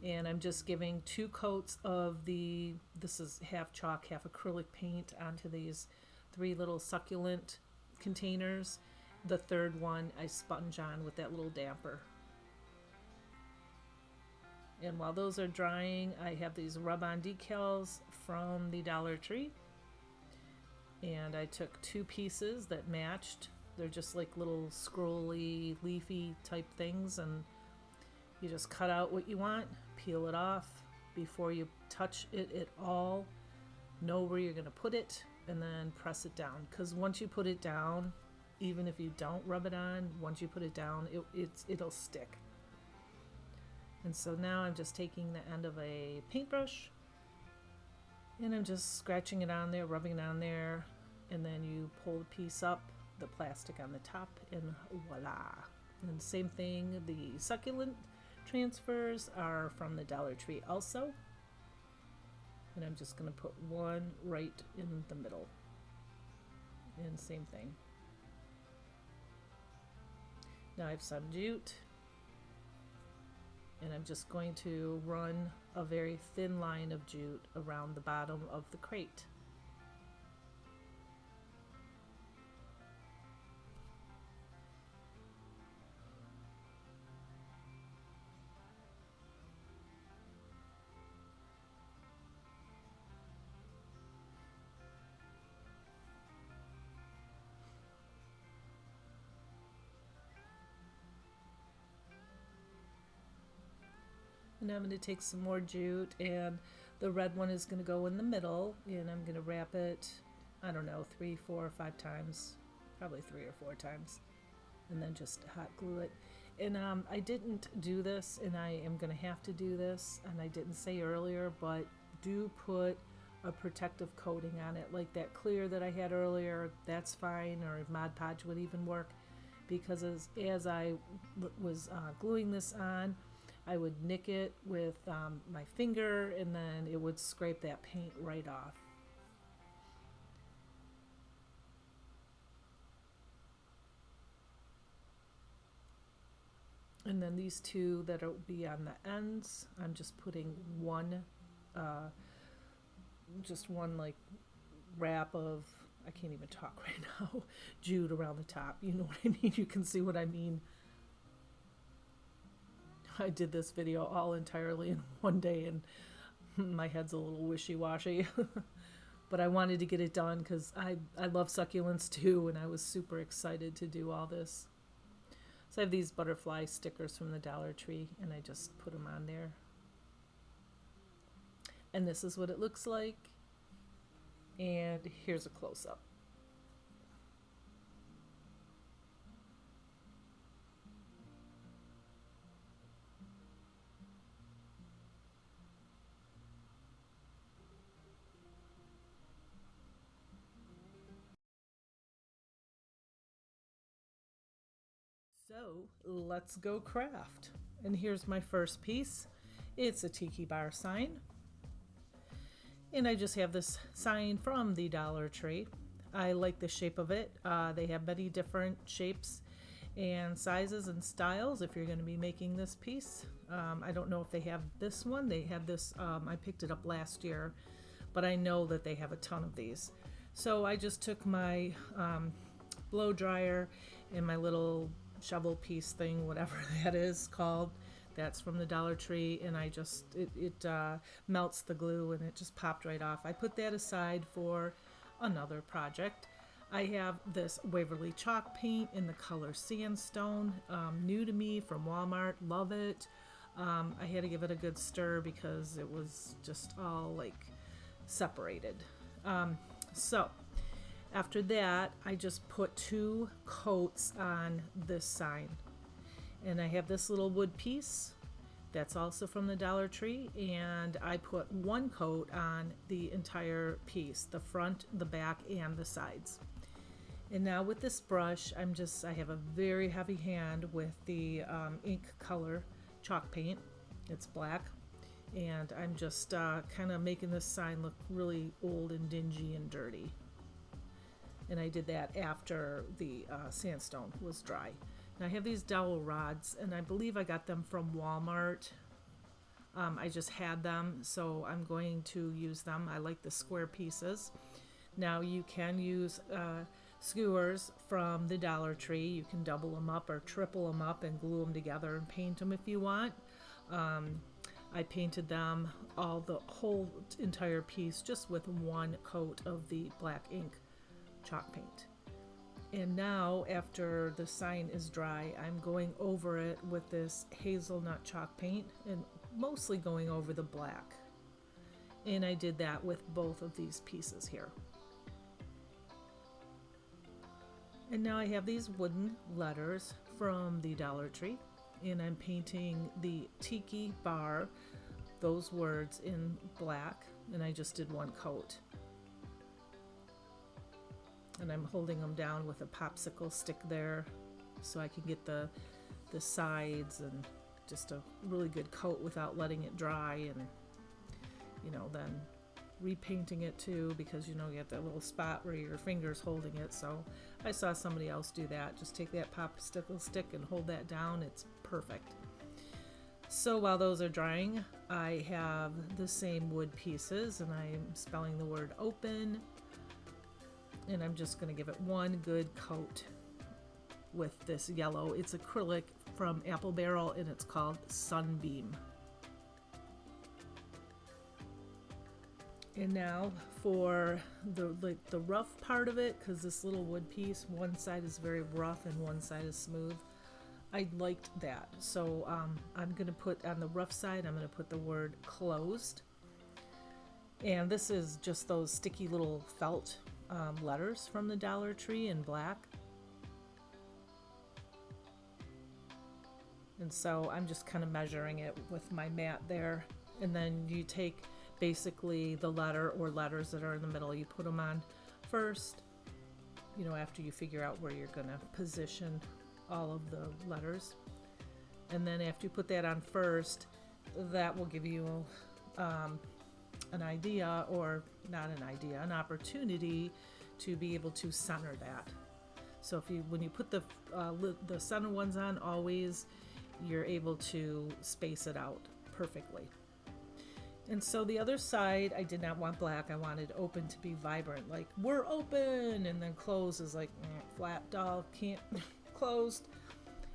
And I'm just giving 2 coats of this is half chalk, half acrylic paint onto these 3 little succulent containers. The third one I sponge on with that little damper. And while those are drying, I have these rub-on decals from the Dollar Tree. And I took 2 pieces that matched. They're just like little scrolly, leafy type things, and you just cut out what you want, peel it off before you touch it at all. Know where you're going to put it, and then press it down. Because once you put it down, even if you don't rub it on, once you put it down, it'll stick. And so now I'm just taking the end of a paintbrush and I'm just scratching it on there, rubbing it on there, and then you pull the piece up, the plastic on the top, and voila. And same thing, the succulent transfers are from the Dollar Tree also. And I'm just going to put one right in the middle. And same thing. Now I have some jute. And I'm just going to run a very thin line of jute around the bottom of the crate. And I'm going to take some more jute, and the red one is going to go in the middle, and I'm going to wrap it, I don't know, 3, 4, 5 times, probably 3 or 4 times, and then just hot glue it. And I didn't do this, and I am going to have to do this, and I didn't say earlier, but do put a protective coating on it, like that clear that I had earlier. That's fine, or Mod Podge would even work, because as I was gluing this on, I would nick it with my finger, and then it would scrape that paint right off. And then these 2 that'll be on the ends, I'm just putting one like wrap of, I can't even talk right now, jute around the top. You know what I mean? You can see what I mean. I did this video all entirely in one day, and my head's a little wishy-washy. But I wanted to get it done because I love succulents too, and I was super excited to do all this. So I have these butterfly stickers from the Dollar Tree, and I just put them on there. And this is what it looks like. And here's a close-up. So let's go craft. And here's my first piece. It's a Tiki bar sign. And I just have this sign from the Dollar Tree. I like the shape of it. They have many different shapes and sizes and styles if you're going to be making this piece. I don't know if they have this one. They had this, I picked it up last year, but I know that they have a ton of these. So I just took my blow dryer and my little shovel piece thing, whatever that is called. That's from the Dollar Tree, and I just, it melts the glue and it just popped right off. I put that aside for another project. I have this Waverly chalk paint in the color Sandstone, new to me from Walmart, love it. I had to give it a good stir because it was just all like separated. So after that, I just put 2 coats on this sign. And I have this little wood piece that's also from the Dollar Tree, and I put 1 coat on the entire piece, the front, the back, and the sides. And now with this brush, I have a very heavy hand with the ink color chalk paint. It's black. And I'm just kind of making this sign look really old and dingy and dirty. And I did that after the sandstone was dry. And I have these dowel rods, and I believe I got them from Walmart. I just had them, so I'm going to use them. I like the square pieces. Now you can use skewers from the Dollar Tree. You can double them up or triple them up and glue them together and paint them if you want. I painted them, the whole entire piece, just with one coat of the black ink chalk paint. And now, after the sign is dry, I'm going over it with this hazelnut chalk paint and mostly going over the black. And I did that with both of these pieces here. And now I have these wooden letters from the Dollar Tree, and I'm painting the Tiki bar, those words, in black, and I just did one coat. And I'm holding them down with a popsicle stick there so I can get the sides and just a really good coat without letting it dry, and then repainting it too, because you get that little spot where your finger's holding it. So I saw somebody else do that. Just take that popsicle stick and hold that down. It's perfect. So while those are drying, I have the same wood pieces, and I'm spelling the word open, and I'm just going to give it one good coat with this yellow. It's acrylic from Apple Barrel, and it's called Sunbeam. And now for the rough part of it, because this little wood piece, one side is very rough and one side is smooth. I liked that, so I'm going to put on the rough side, I'm going to put the word closed. And this is just those sticky little felt letters from the Dollar Tree in black. And so I'm just kind of measuring it with my mat there. And then you take basically the letter or letters that are in the middle, you put them on first, after you figure out where you're going to position all of the letters. And then after you put that on first, that will give you an idea, or not an idea, an opportunity to be able to center that. So when you put the center ones on, always you're able to space it out perfectly. And so the other side, I did not want black. I wanted open to be vibrant, like we're open, and then closed is like flat, dull, can't closed.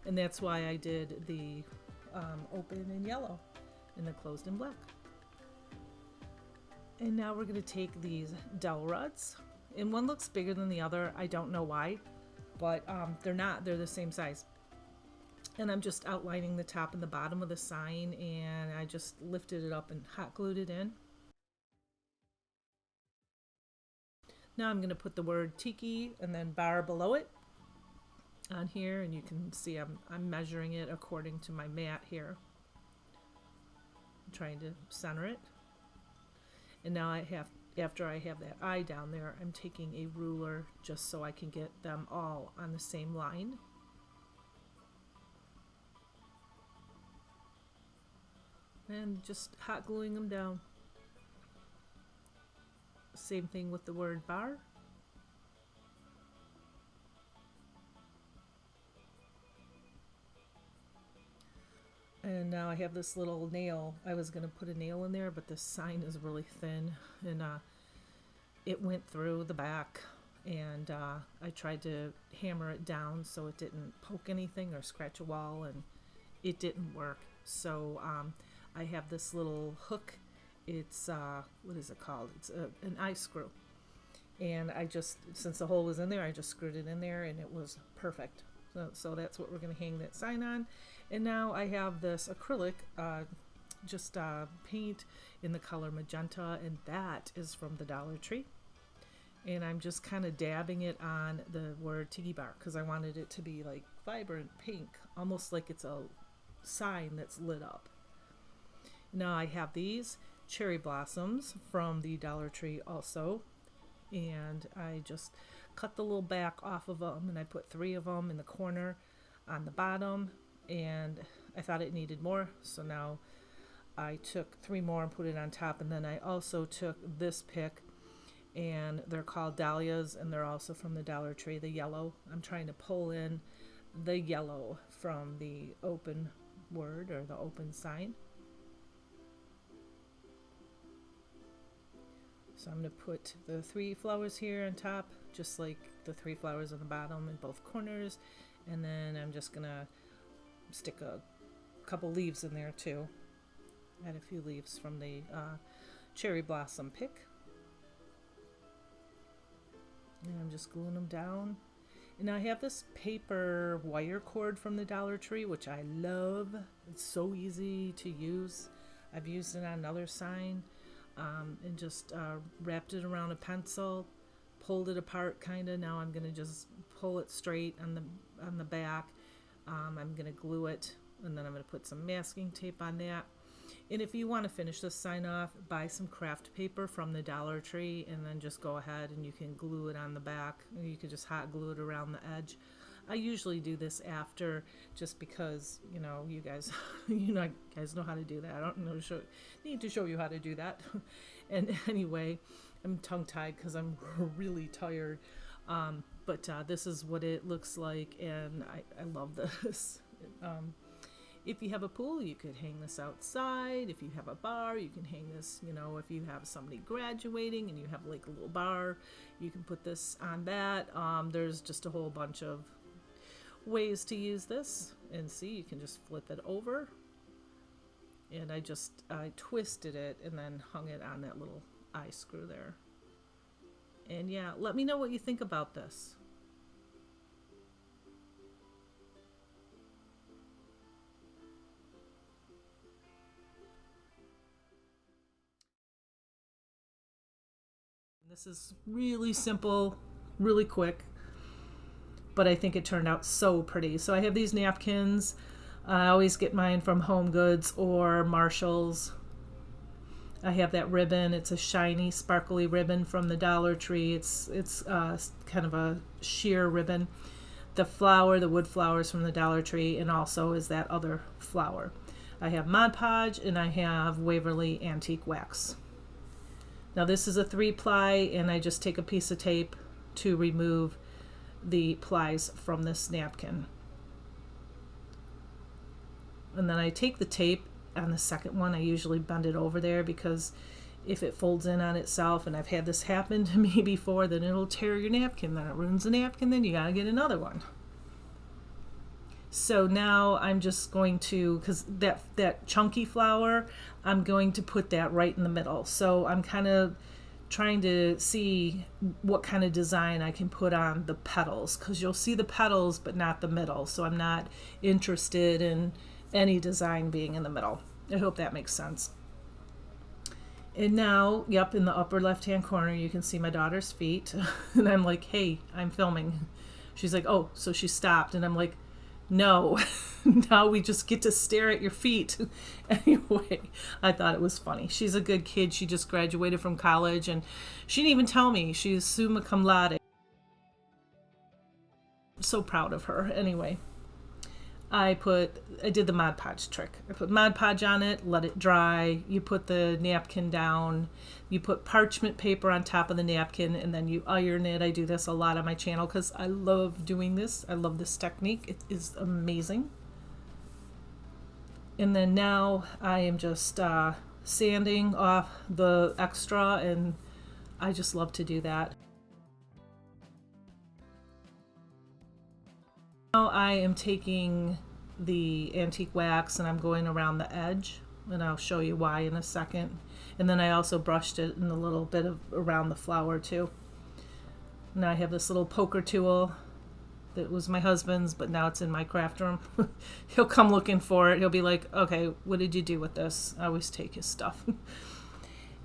And that's why I did the open in yellow and the closed in black. And now we're going to take these dowel rods, and one looks bigger than the other. I don't know why, but they're not. They're the same size. And I'm just outlining the top and the bottom of the sign, and I just lifted it up and hot glued it in. Now I'm going to put the word Tiki and then bar below it on here, and you can see I'm measuring it according to my mat here. I'm trying to center it. And now after I have that eye down there, I'm taking a ruler just so I can get them all on the same line. And just hot gluing them down. Same thing with the word bar. And now I have this little nail. I was going to put a nail in there, but the sign is really thin, and it went through the back, and I tried to hammer it down so it didn't poke anything or scratch a wall, and it didn't work. So I have this little hook. It's what is it called? It's an eye screw, and since the hole was in there, I just screwed it in there, and it was perfect. So that's what we're going to hang that sign on. And now I have this acrylic paint in the color magenta, and that is from the Dollar Tree. And I'm just kind of dabbing it on the word Tiki bar because I wanted it to be like vibrant pink, almost like it's a sign that's lit up. Now I have these cherry blossoms from the Dollar Tree also, and I just cut the little back off of them, and I put 3 of them in the corner on the bottom, and I thought it needed more, so now I took 3 more and put it on top. And then I also took this pick and they're called dahlias, and they're also from the Dollar Tree, the yellow. I'm trying to pull in the yellow from the open word or the open sign. So I'm going to put the 3 flowers here on top, just like the 3 flowers on the bottom in both corners. And then I'm just going to stick a couple leaves in there too. Add a few leaves from the cherry blossom pick. And I'm just gluing them down. And I have this paper wire cord from the Dollar Tree, which I love. It's so easy to use. I've used it on another sign. And just wrapped it around a pencil, pulled it apart kind of. Now I'm going to just pull it straight on the back. I'm going to glue it, and then I'm going to put some masking tape on that. And if you want to finish this sign off, buy some craft paper from the Dollar Tree, and then just go ahead and you can glue it on the back. Or you could just hot glue it around the edge. I usually do this after, just because, you know, you guys know how to do that. I don't need to show you how to do that. And anyway, I'm tongue-tied because I'm really tired. But this is what it looks like, and I love this. If you have a pool, you could hang this outside. If you have a bar, you can hang this, you know, if you have somebody graduating and you have like a little bar, you can put this on that. There's just a whole bunch of ways to use this. And see, you can just flip it over. And I twisted it and then hung it on that little eye screw there. And yeah, let me know what you think about this. This is really simple, really quick, but I think it turned out so pretty. So I have these napkins. I always get mine from Home Goods or Marshall's. I have that ribbon. It's a shiny, sparkly ribbon from the Dollar Tree. It's kind of a sheer ribbon. The flower, the wood flowers from the Dollar Tree, and also is that other flower. I have Mod Podge, and I have Waverly Antique Wax. Now this is a 3-ply, and I just take a piece of tape to remove the plies from this napkin. And then I take the tape on the second one. I usually bend it over there, because if it folds in on itself, and I've had this happen to me before, then it'll tear your napkin, then it ruins the napkin, then you gotta get another one. So now I'm just going to, because that chunky flower, I'm going to put that right in the middle. So I'm kind of trying to see what kind of design I can put on the petals, because you'll see the petals but not the middle. So I'm not interested in any design being in the middle. I hope that makes sense. And now, yep, in the upper left-hand corner, you can see my daughter's feet. And I'm like, hey, I'm filming. She's like, oh, so she stopped. And I'm like, no, now we just get to stare at your feet. Anyway, I thought it was funny. She's a good kid. She just graduated from college, and she didn't even tell me. She's summa cum laude. I'm so proud of her. Anyway, I did the Mod Podge trick. I put Mod Podge on it, let it dry. You put the napkin down. You put parchment paper on top of the napkin, and then you iron it. I do this a lot on my channel because I love doing this. I love this technique. It is amazing. And then now I am just sanding off the extra, and I just love to do that. Now I am taking the antique wax and I'm going around the edge, and I'll show you why in a second. And then I also brushed it in a little bit of around the flower too. Now I have this little poker tool that was my husband's, but now it's in my craft room. He'll come looking for it. He'll be like, okay, what did you do with this? I always take his stuff.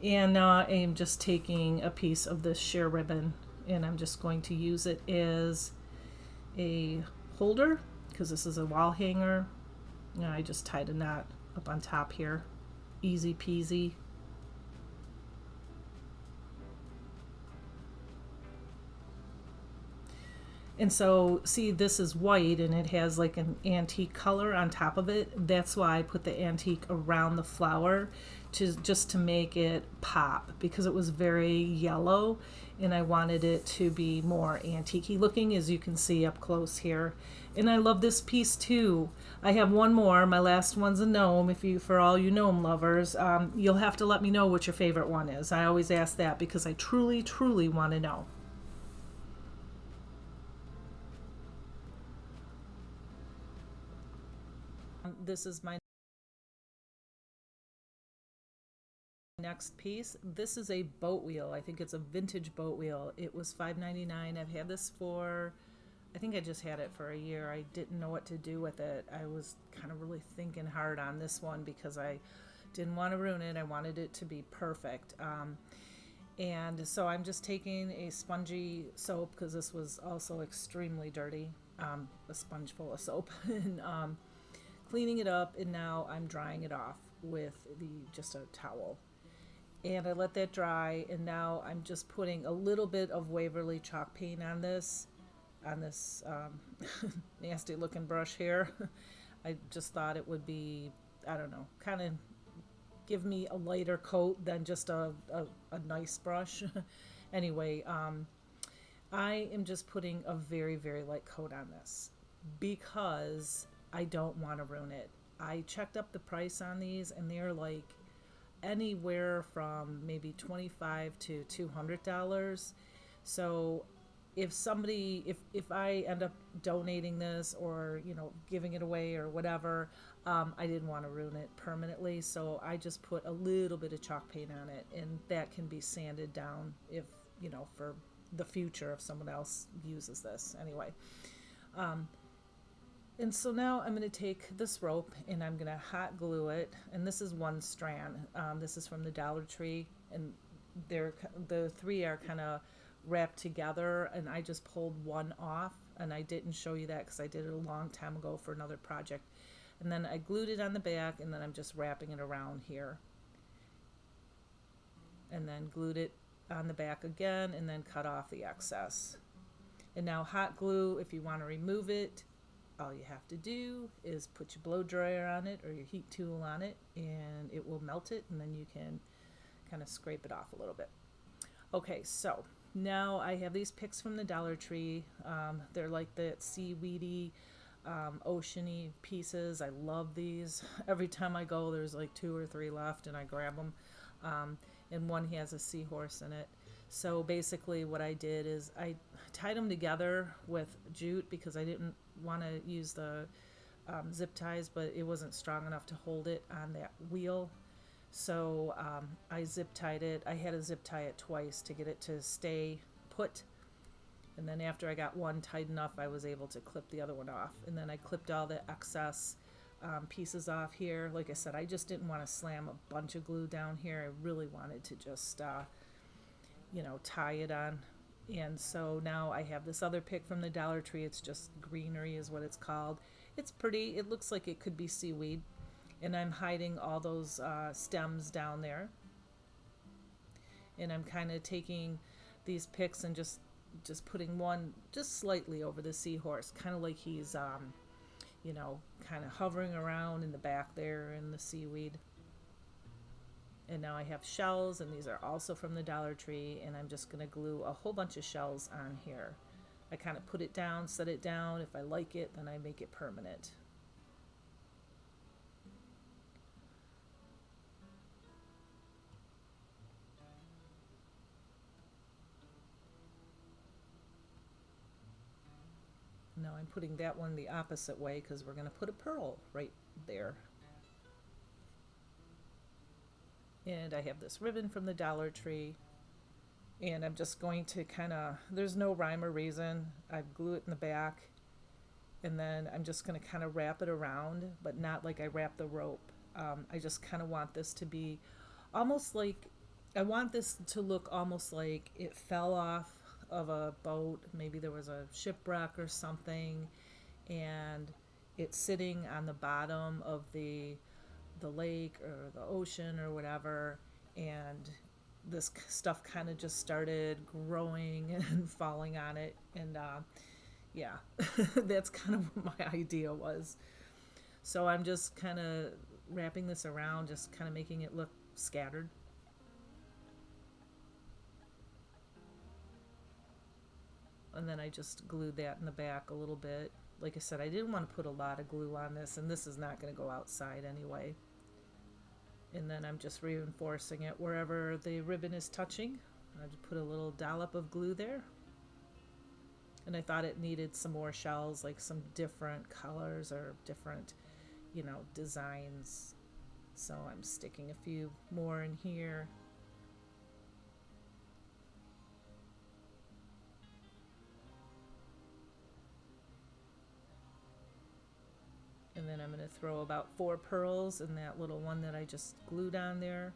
And now I am just taking a piece of this sheer ribbon, and I'm just going to use it as a holder, because this is a wall hanger. And I just tied a knot up on top here. Easy peasy. And so, see, this is white and it has like an antique color on top of it. That's why I put the antique around the flower, to just to make it pop, because it was very yellow and I wanted it to be more antique-y looking, as you can see up close here. And I love this piece too. I have one more. My last one's a gnome. If you, for all you gnome lovers, you'll have to let me know what your favorite one is. I always ask that because I truly, truly want to know. This is my next piece. This is a boat wheel. I think it's a vintage boat wheel. It was $5.99. I've had this for, I think I just had it for a year. I didn't know what to do with it. I was kind of really thinking hard on this one because I didn't want to ruin it. I wanted it to be perfect. And so I'm just taking a spongy soap, because this was also extremely dirty, a sponge full of soap, and cleaning it up, and now I'm drying it off with just a towel. And I let that dry, and now I'm just putting a little bit of Waverly chalk paint on this nasty looking brush here. I just thought it would be, I don't know, kind of give me a lighter coat than just a nice brush. Anyway, I am just putting a very, very light coat on this because I don't want to ruin it. I checked up the price on these, and they're like anywhere from maybe $25 to $200. So if I end up donating this, or giving it away or whatever, I didn't want to ruin it permanently, so I just put a little bit of chalk paint on it, and that can be sanded down if for the future if someone else uses this anyway. And so now I'm going to take this rope and I'm going to hot glue it, and this is one strand. This is from the Dollar Tree, and the three are kind of wrapped together, and I just pulled one off, and I didn't show you that because I did it a long time ago for another project. And then I glued it on the back, and then I'm just wrapping it around here, and then glued it on the back again, and then cut off the excess. And now hot glue, if you want to remove it, all you have to do is put your blow dryer on it or your heat tool on it, and it will melt it, and then you can kind of scrape it off a little bit. Okay, so now I have these picks from the Dollar Tree. They're like that seaweedy, oceany pieces. I love these. Every time I go, there's like 2 or 3 left, and I grab them. And one has a seahorse in it. So basically what I did is I tied them together with jute because I didn't want to use the zip ties, but it wasn't strong enough to hold it on that wheel. So I zip tied it. I had to zip tie it twice to get it to stay put. And then after I got one tight enough, I was able to clip the other one off. And then I clipped all the excess pieces off here. Like I said, I just didn't want to slam a bunch of glue down here. I really wanted to just tie it on. And so now I have this other pick from the Dollar Tree. It's just greenery is what it's called. It's pretty. It looks like it could be seaweed. And I'm hiding all those stems down there. And I'm kind of taking these picks and just putting one just slightly over the seahorse, kind of like he's kind of hovering around in the back there in the seaweed. And now I have shells, and these are also from the Dollar Tree, and I'm just going to glue a whole bunch of shells on here. I kind of put it down, set it down. If I like it, then I make it permanent. Now I'm putting that one the opposite way because we're going to put a pearl right there. And I have this ribbon from the Dollar Tree, and I'm just going to there's no rhyme or reason. I glue it in the back, and then I'm just going to kind of wrap it around, but not like I wrap the rope. I just kind of want this to be almost like, I want this to look almost like it fell off of a boat. Maybe there was a shipwreck or something, and it's sitting on the bottom of the lake or the ocean or whatever, and this stuff kind of just started growing and falling on it, and yeah, that's kind of what my idea was. So I'm just kind of wrapping this around, just kind of making it look scattered. And then I just glued that in the back a little bit. Like I said, I didn't want to put a lot of glue on this, and this is not going to go outside anyway. And then I'm just reinforcing it wherever the ribbon is touching. I just put a little dollop of glue there. And I thought it needed some more shells, like some different colors or different, designs. So I'm sticking a few more in here. And then I'm going to throw about 4 pearls in that little one that I just glued on there.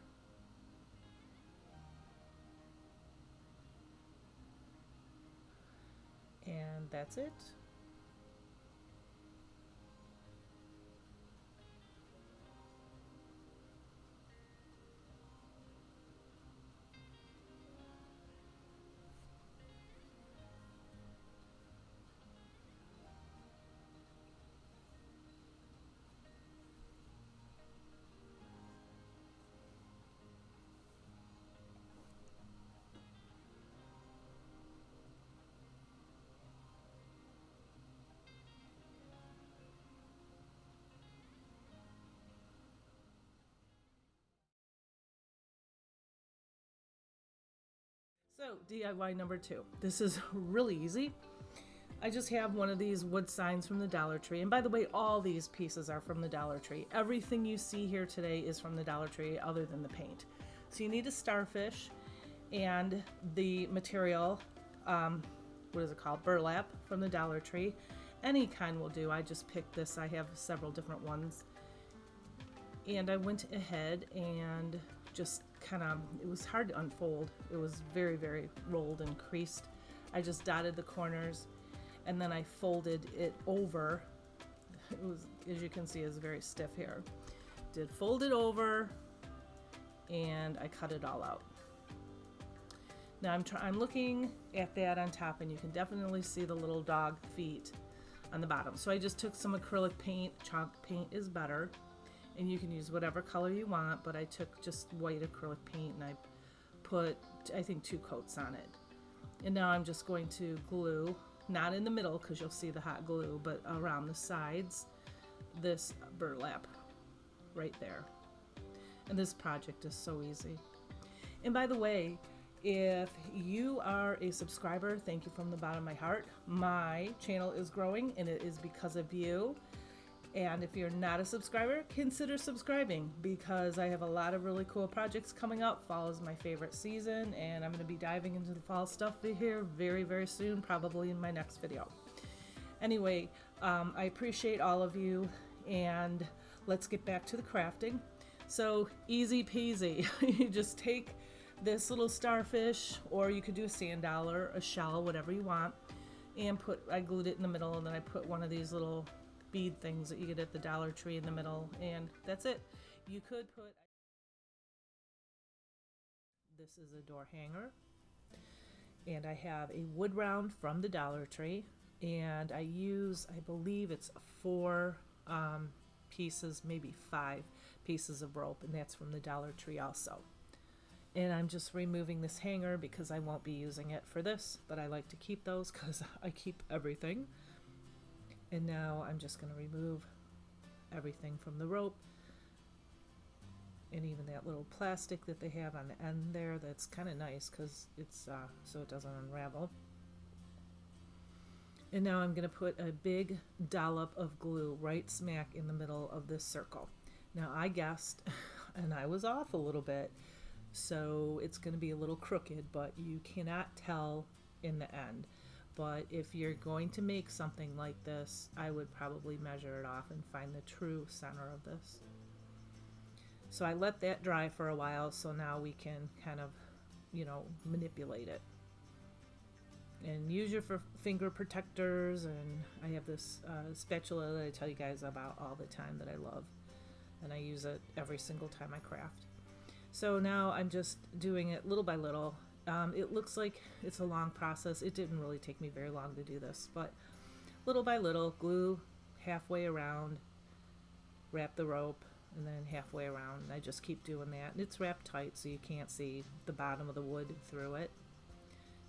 And that's it. So DIY number 2. This is really easy. I just have one of these wood signs from the Dollar Tree. And by the way, all these pieces are from the Dollar Tree. Everything you see here today is from the Dollar Tree other than the paint. So you need a starfish and the material, what is it called? Burlap from the Dollar Tree. Any kind will do. I just picked this. I have several different ones. And I went ahead and just it was hard to unfold. It was very, very rolled and creased. I just dotted the corners and then I folded it over. It was, as you can see, is very stiff here. Did fold it over and I cut it all out. Now I'm looking at that on top and you can definitely see the little dog feet on the bottom. So I just took some acrylic paint. Chalk paint is better. And you can use whatever color you want, but I took just white acrylic paint and I put, I think, 2 coats on it. And now I'm just going to glue, not in the middle because you'll see the hot glue, but around the sides, this burlap right there. And this project is so easy. And by the way, if you are a subscriber, thank you from the bottom of my heart. My channel is growing and it is because of you. And if you're not a subscriber, consider subscribing because I have a lot of really cool projects coming up. Fall is my favorite season and I'm going to be diving into the fall stuff here very, very soon, probably in my next video. Anyway, I appreciate all of you and let's get back to the crafting. So easy peasy. You just take this little starfish, or you could do a sand dollar, a shell, whatever you want, and I glued it in the middle, and then I put one of these little bead things that you get at the Dollar Tree in the middle, and that's it. You could put, this is a door hanger, and I have a wood round from the Dollar Tree, and I use, I believe it's 4 pieces, maybe 5 pieces of rope, and that's from the Dollar Tree also. And I'm just removing this hanger because I won't be using it for this, but I like to keep those because I keep everything. And now I'm just going to remove everything from the rope and even that little plastic that they have on the end there. That's kind of nice because it's so it doesn't unravel. And now I'm going to put a big dollop of glue right smack in the middle of this circle. Now I guessed, and I was off a little bit, so it's going to be a little crooked, but you cannot tell in the end. But if you're going to make something like this, I would probably measure it off and find the true center of this. So I let that dry for a while, so now we can kind of, manipulate it. And use your finger protectors, and I have this spatula that I tell you guys about all the time that I love. And I use it every single time I craft. So now I'm just doing it little by little. It looks like it's a long process. It didn't really take me very long to do this, but little by little, glue halfway around, wrap the rope, and then halfway around. And I just keep doing that. And it's wrapped tight so you can't see the bottom of the wood through it.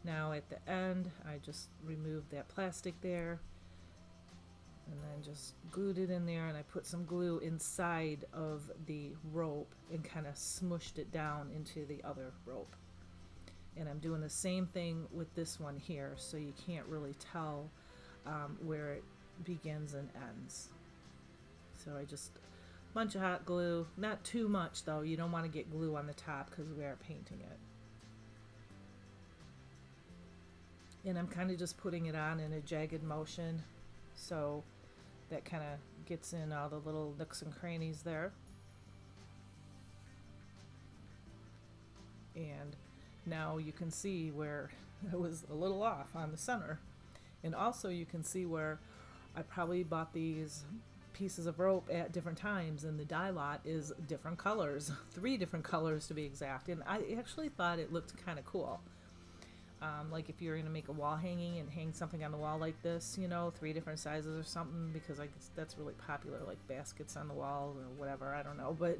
Now at the end, I just removed that plastic there and then just glued it in there, and I put some glue inside of the rope and kind of smushed it down into the other rope. And I'm doing the same thing with this one here, so you can't really tell where it begins and ends. So I just bunch of hot glue, not too much though, you don't want to get glue on the top because we are painting it. And I'm kind of just putting it on in a jagged motion, so that kind of gets in all the little nooks and crannies there. And now you can see where I was a little off on the center. And also you can see where I probably bought these pieces of rope at different times, and the dye lot is different colors, 3 different colors to be exact. And I actually thought it looked kind of cool. Like if you're going to make a wall hanging and hang something on the wall like this, you know, 3 different sizes or something, because I guess that's really popular, like baskets on the wall or whatever, I don't know. But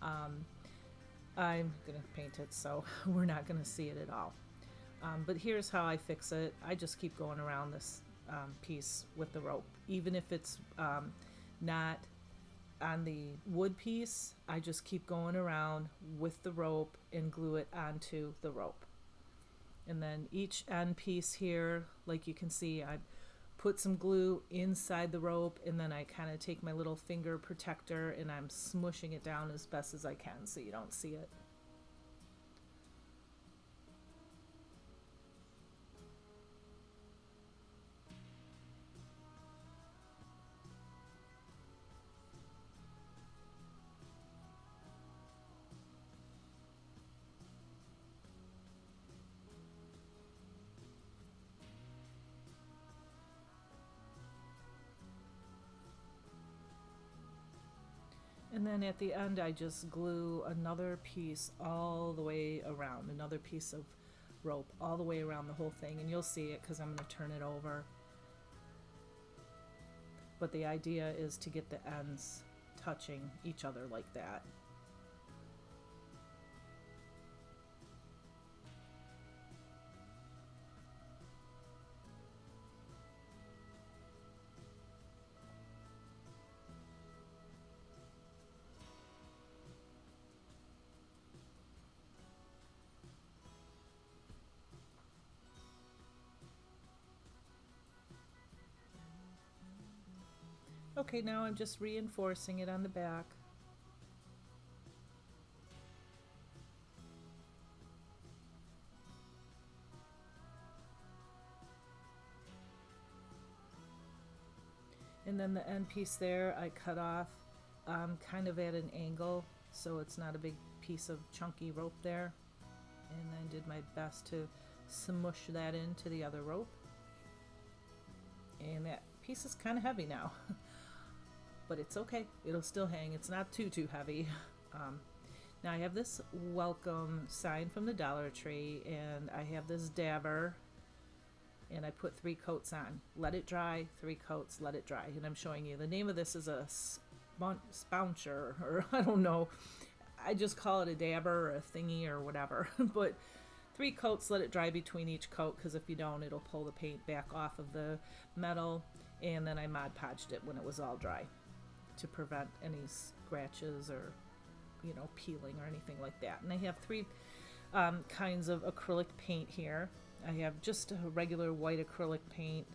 I'm going to paint it, so we're not going to see it at all. But here's how I fix it. I just keep going around this piece with the rope. Even if it's not on the wood piece, I just keep going around with the rope and glue it onto the rope. And then each end piece here, like you can see, I put some glue inside the rope, and then I kind of take my little finger protector and I'm smushing it down as best as I can so you don't see it. And then at the end, I just glue another piece all the way around, another piece of rope all the way around the whole thing. And you'll see it because I'm going to turn it over. But the idea is to get the ends touching each other like that. Okay, now I'm just reinforcing it on the back. And then the end piece there I cut off kind of at an angle, so it's not a big piece of chunky rope there. And I did my best to smush that into the other rope. And that piece is kind of heavy now. But it's okay, it'll still hang. It's not too heavy. Now I have this welcome sign from the Dollar Tree, and I have this dabber, and I put 3 coats on. Let it dry, 3 coats, let it dry. And I'm showing you, the name of this is a spouncher, or I don't know. I just call it a dabber or a thingy or whatever. But 3 coats, let it dry between each coat, because if you don't, it'll pull the paint back off of the metal. And then I Mod Podged it when it was all dry to prevent any scratches or, you know, peeling or anything like that. And I have 3 kinds of acrylic paint here. I have just a regular white acrylic paint.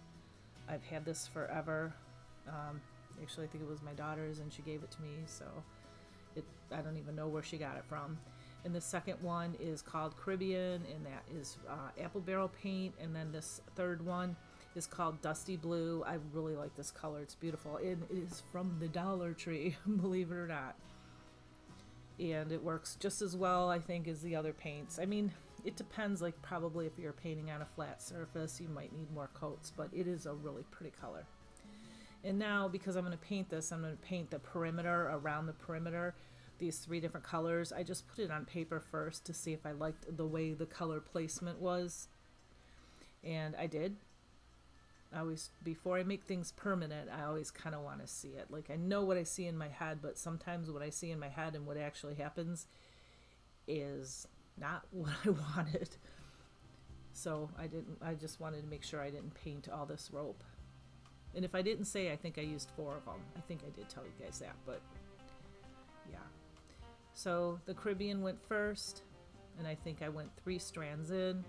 I've had this forever. Actually, I think it was my daughter's and she gave it to me, so I don't even know where she got it from. And the second one is called Caribbean, and that is apple barrel paint. And then this third one is called Dusty Blue. I really like this color. It's beautiful. It is from the Dollar Tree, believe it or not. And it works just as well, I think, as the other paints. I mean, it depends, like probably if you're painting on a flat surface, you might need more coats, but it is a really pretty color. And now, because I'm going to paint this, I'm going to paint the perimeter, around the perimeter, these 3 different colors. I just put it on paper first to see if I liked the way the color placement was. And I did. I always, before I make things permanent, I always kind of want to see it. Like, I know what I see in my head, but sometimes what I see in my head and what actually happens is not what I wanted. So I just wanted to make sure I didn't paint all this rope. And if I didn't say, I think I used 4 of them. I think I did tell you guys that, but yeah. So the Caribbean went first, and I think I went 3 strands in.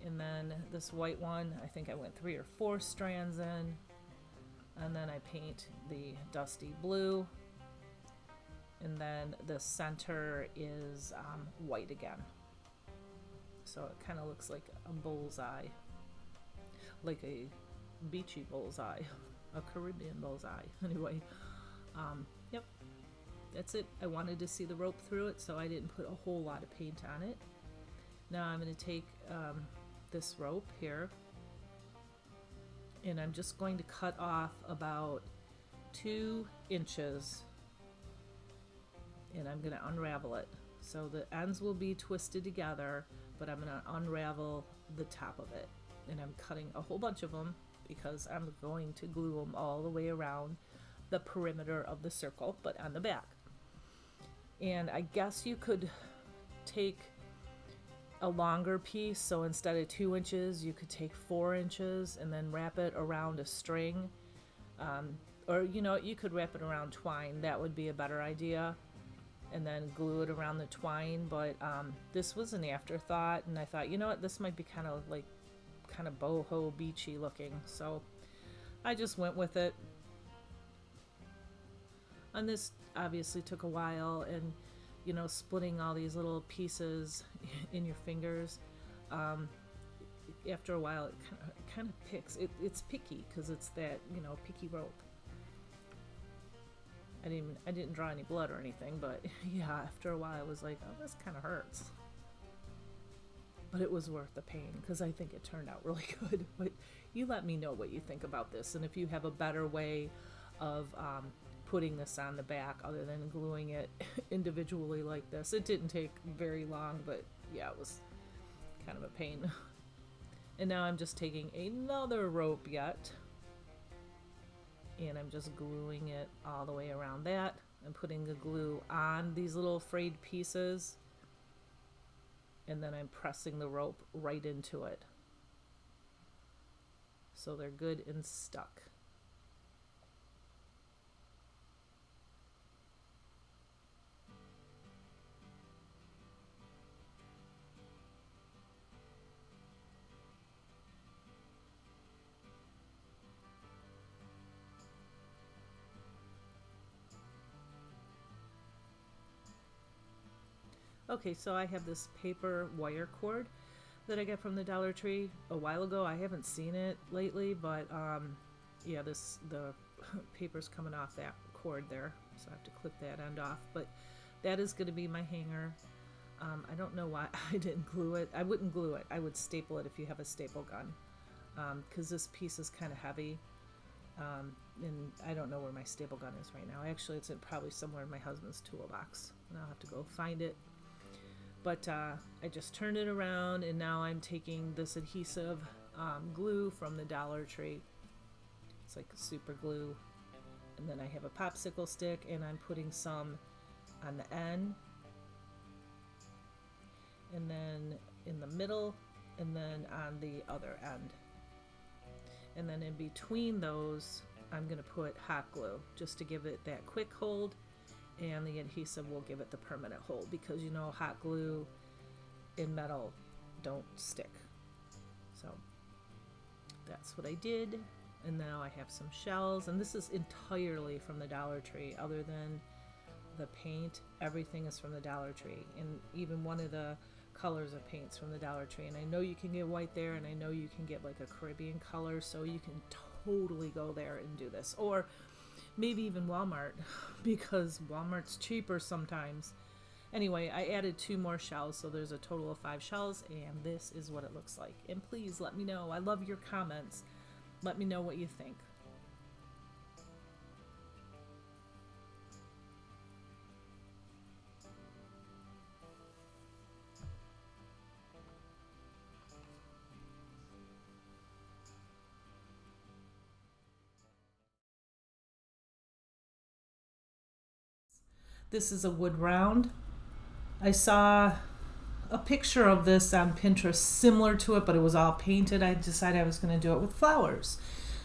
And then this white one, I think I went 3 or 4 strands in. And then I paint the dusty blue. And then the center is white again. So it kind of looks like a bullseye. Like a beachy bullseye. A Caribbean bullseye. Anyway, yep. That's it. I wanted to see the rope through it, so I didn't put a whole lot of paint on it. Now I'm going to take this rope here, and I'm just going to cut off about 2 inches, and I'm going to unravel it. So the ends will be twisted together, but I'm going to unravel the top of it. And I'm cutting a whole bunch of them because I'm going to glue them all the way around the perimeter of the circle, but on the back. And I guess you could take a longer piece, so instead of 2 inches you could take 4 inches and then wrap it around a string, or you could wrap it around twine. That would be a better idea, and then glue it around the twine. But this was an afterthought, and I thought, you know what, this might be kind of boho beachy looking, so I just went with it. And this obviously took a while, and splitting all these little pieces in your fingers, after a while it kind of picks. It's picky because it's that picky rope. I didn't draw any blood or anything, but yeah, after a while I was like, oh, this kind of hurts. But it was worth the pain because I think it turned out really good. But you let me know what you think about this, and if you have a better way of putting this on the back other than gluing it individually like this. It didn't take very long, but yeah, it was kind of a pain. And now I'm just taking another rope yet, and I'm just gluing it all the way around that. I'm putting the glue on these little frayed pieces, and then I'm pressing the rope right into it so they're good and stuck. Okay, so I have this paper wire cord that I got from the Dollar Tree a while ago. I haven't seen it lately, but yeah, the paper's coming off that cord there, so I have to clip that end off. But that is going to be my hanger. I don't know why I didn't glue it. I wouldn't glue it. I would staple it if you have a staple gun, because this piece is kind of heavy. And I don't know where my staple gun is right now. Actually, it's probably somewhere in my husband's toolbox, and I'll have to go find it. But I just turned it around, and now I'm taking this adhesive glue from the Dollar Tree. It's like a super glue. And then I have a popsicle stick, and I'm putting some on the end, and then in the middle, and then on the other end. And then in between those, I'm going to put hot glue just to give it that quick hold, and the adhesive will give it the permanent hold, because hot glue and metal don't stick. So that's what I did. And now I have some shells, and this is entirely from the Dollar Tree. Other than the paint, everything is from the Dollar Tree, and even one of the colors of paints from the Dollar Tree. And I know you can get white there, and I know you can get like a Caribbean color, so you can totally go there and do this, or maybe even Walmart, because Walmart's cheaper sometimes. Anyway, I added 2 more shells, so there's a total of 5 shells, and this is what it looks like. And please let me know. I love your comments. Let me know what you think. This is a wood round. I saw a picture of this on Pinterest similar to it, but it was all painted. I decided I was going to do it with flowers.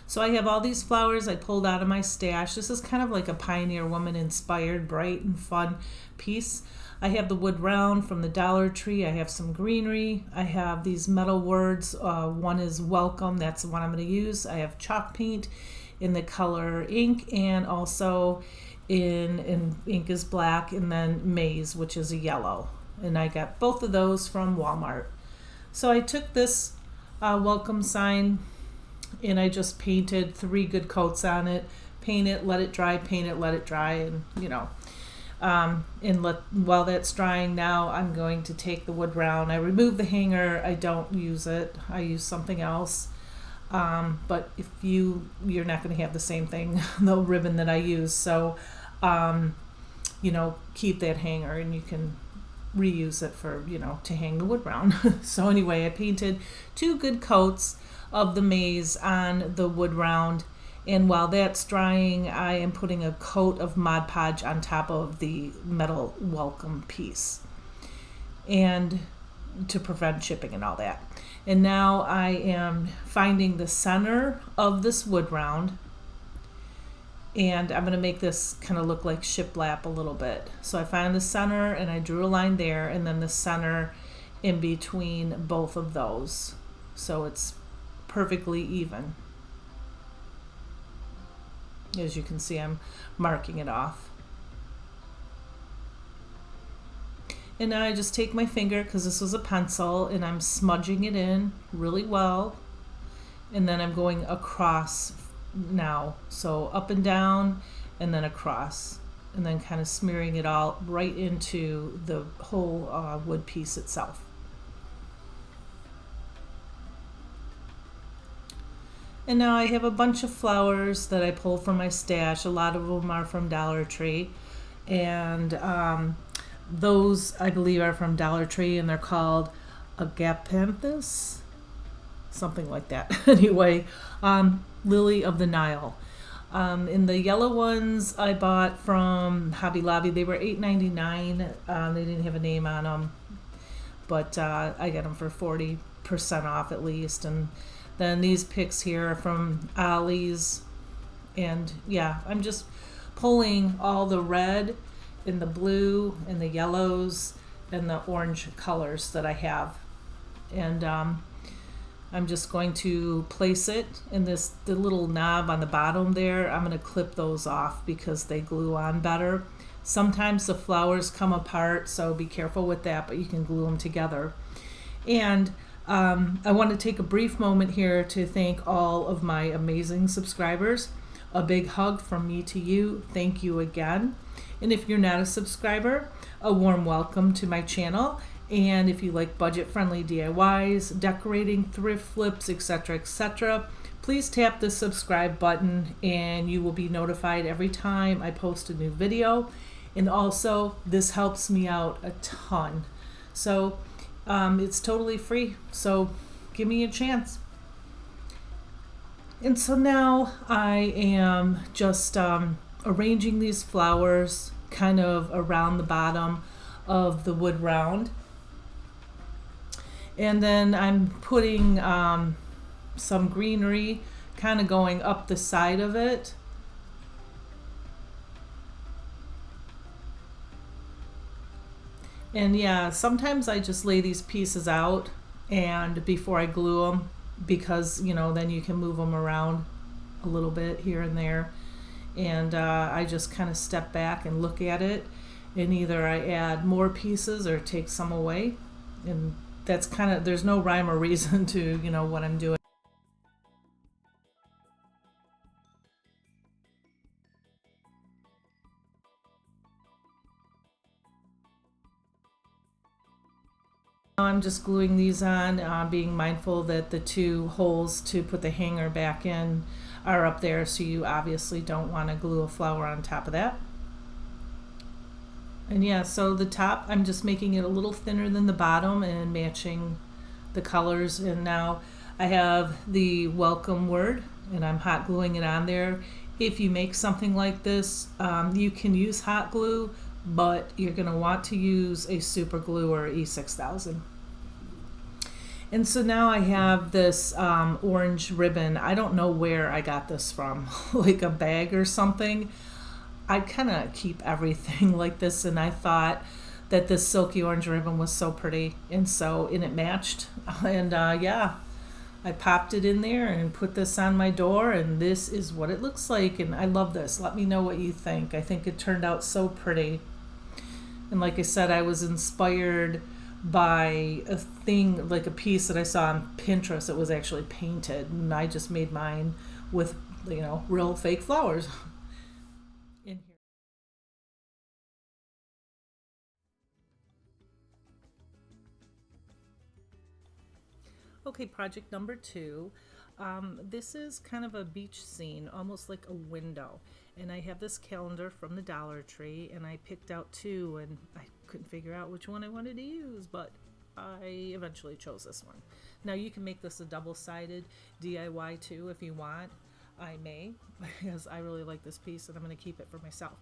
So I have all these flowers I pulled out of my stash. This is kind of like a Pioneer Woman inspired, bright and fun piece. I have the wood round from the Dollar Tree. I have some greenery. I have these metal words. One is welcome. That's the one I'm going to use. I have chalk paint in the color ink, and also in ink is black, and then maize, which is a yellow. And I got both of those from Walmart. So I took this welcome sign and I just painted 3 good coats on it. Paint it, let it dry, paint it, let it dry, and while that's drying, now I'm going to take the wood round. I remove the hanger. I don't use it. I use something else. But if you're not going to have the same thing, the ribbon that I use. So, keep that hanger and you can reuse it for, to hang the wood round. So anyway, I painted 2 good coats of the maize on the wood round. And while that's drying, I am putting a coat of Mod Podge on top of the metal welcome piece, and to prevent chipping and all that. And now I am finding the center of this wood round, and I'm going to make this kind of look like shiplap a little bit. So I find the center and I drew a line there, and then the center in between both of those, so it's perfectly even. As you can see, I'm marking it off. And now I just take my finger, because this was a pencil, and I'm smudging it in really well. And then I'm going across now. So up and down, and then across. And then kind of smearing it all right into the whole wood piece itself. And now I have a bunch of flowers that I pulled from my stash. A lot of them are from Dollar Tree. And those, I believe, are from Dollar Tree, and they're called agapanthus, something like that. Anyway, Lily of the Nile. In the yellow ones I bought from Hobby Lobby. They were $8.99. They didn't have a name on them, but I got them for 40% off at least. And then these picks here are from Ollie's. And yeah, I'm just pulling all the red and the blue and the yellows and the orange colors that I have. And I'm just going to place it in the little knob on the bottom there. I'm going to clip those off because they glue on better. Sometimes the flowers come apart, so be careful with that, but you can glue them together. And I want to take a brief moment here to thank all of my amazing subscribers. A big hug from me to you. Thank you again. And if you're not a subscriber, a warm welcome to my channel. And if you like budget-friendly DIYs, decorating, thrift flips, etc., please tap the subscribe button and you will be notified every time I post a new video. And also, this helps me out a ton. So it's totally free, so give me a chance. And so now I am just arranging these flowers kind of around the bottom of the wood round. And then I'm putting some greenery kind of going up the side of it. And yeah, sometimes I just lay these pieces out and before I glue them, because then you can move them around a little bit here and there. And I just kind of step back and look at it, and either I add more pieces or take some away. And that's kind of, there's no rhyme or reason to what I'm doing. I'm just gluing these on, being mindful that the 2 holes to put the hanger back in are up there, so you obviously don't want to glue a flower on top of that. And yeah, so the top, I'm just making it a little thinner than the bottom and matching the colors. And now I have the welcome word, and I'm hot gluing it on there. If you make something like this, you can use hot glue, but you're going to want to use a super glue or E6000. And so now I have this orange ribbon. I don't know where I got this from, like a bag or something. I kind of keep everything like this, and I thought that this silky orange ribbon was so pretty, and it matched. And yeah, I popped it in there and put this on my door, and this is what it looks like. And I love this. Let me know what you think. I think it turned out so pretty. And like I said, I was inspired by a thing, like a piece that I saw on Pinterest. It was actually painted, and I just made mine with, real fake flowers in here. Okay, project number 2. This is kind of a beach scene, almost like a window. And I have this calendar from the Dollar Tree, and I picked out 2, and I couldn't figure out which one I wanted to use, but I eventually chose this one. Now you can make this a double-sided DIY too if you want. I may, because I really like this piece and I'm going to keep it for myself.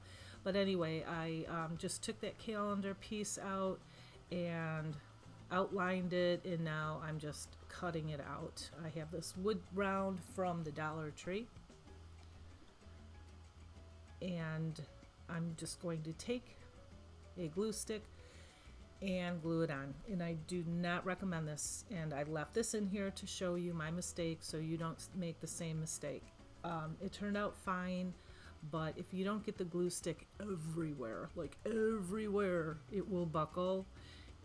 But anyway, I just took that calendar piece out and outlined it, and now I'm just cutting it out. I have this wood round from the Dollar Tree, and I'm just going to take a glue stick and glue it on. And I do not recommend this, and I left this in here to show you my mistake so you don't make the same mistake. It turned out fine, but if you don't get the glue stick everywhere, like everywhere, it will buckle,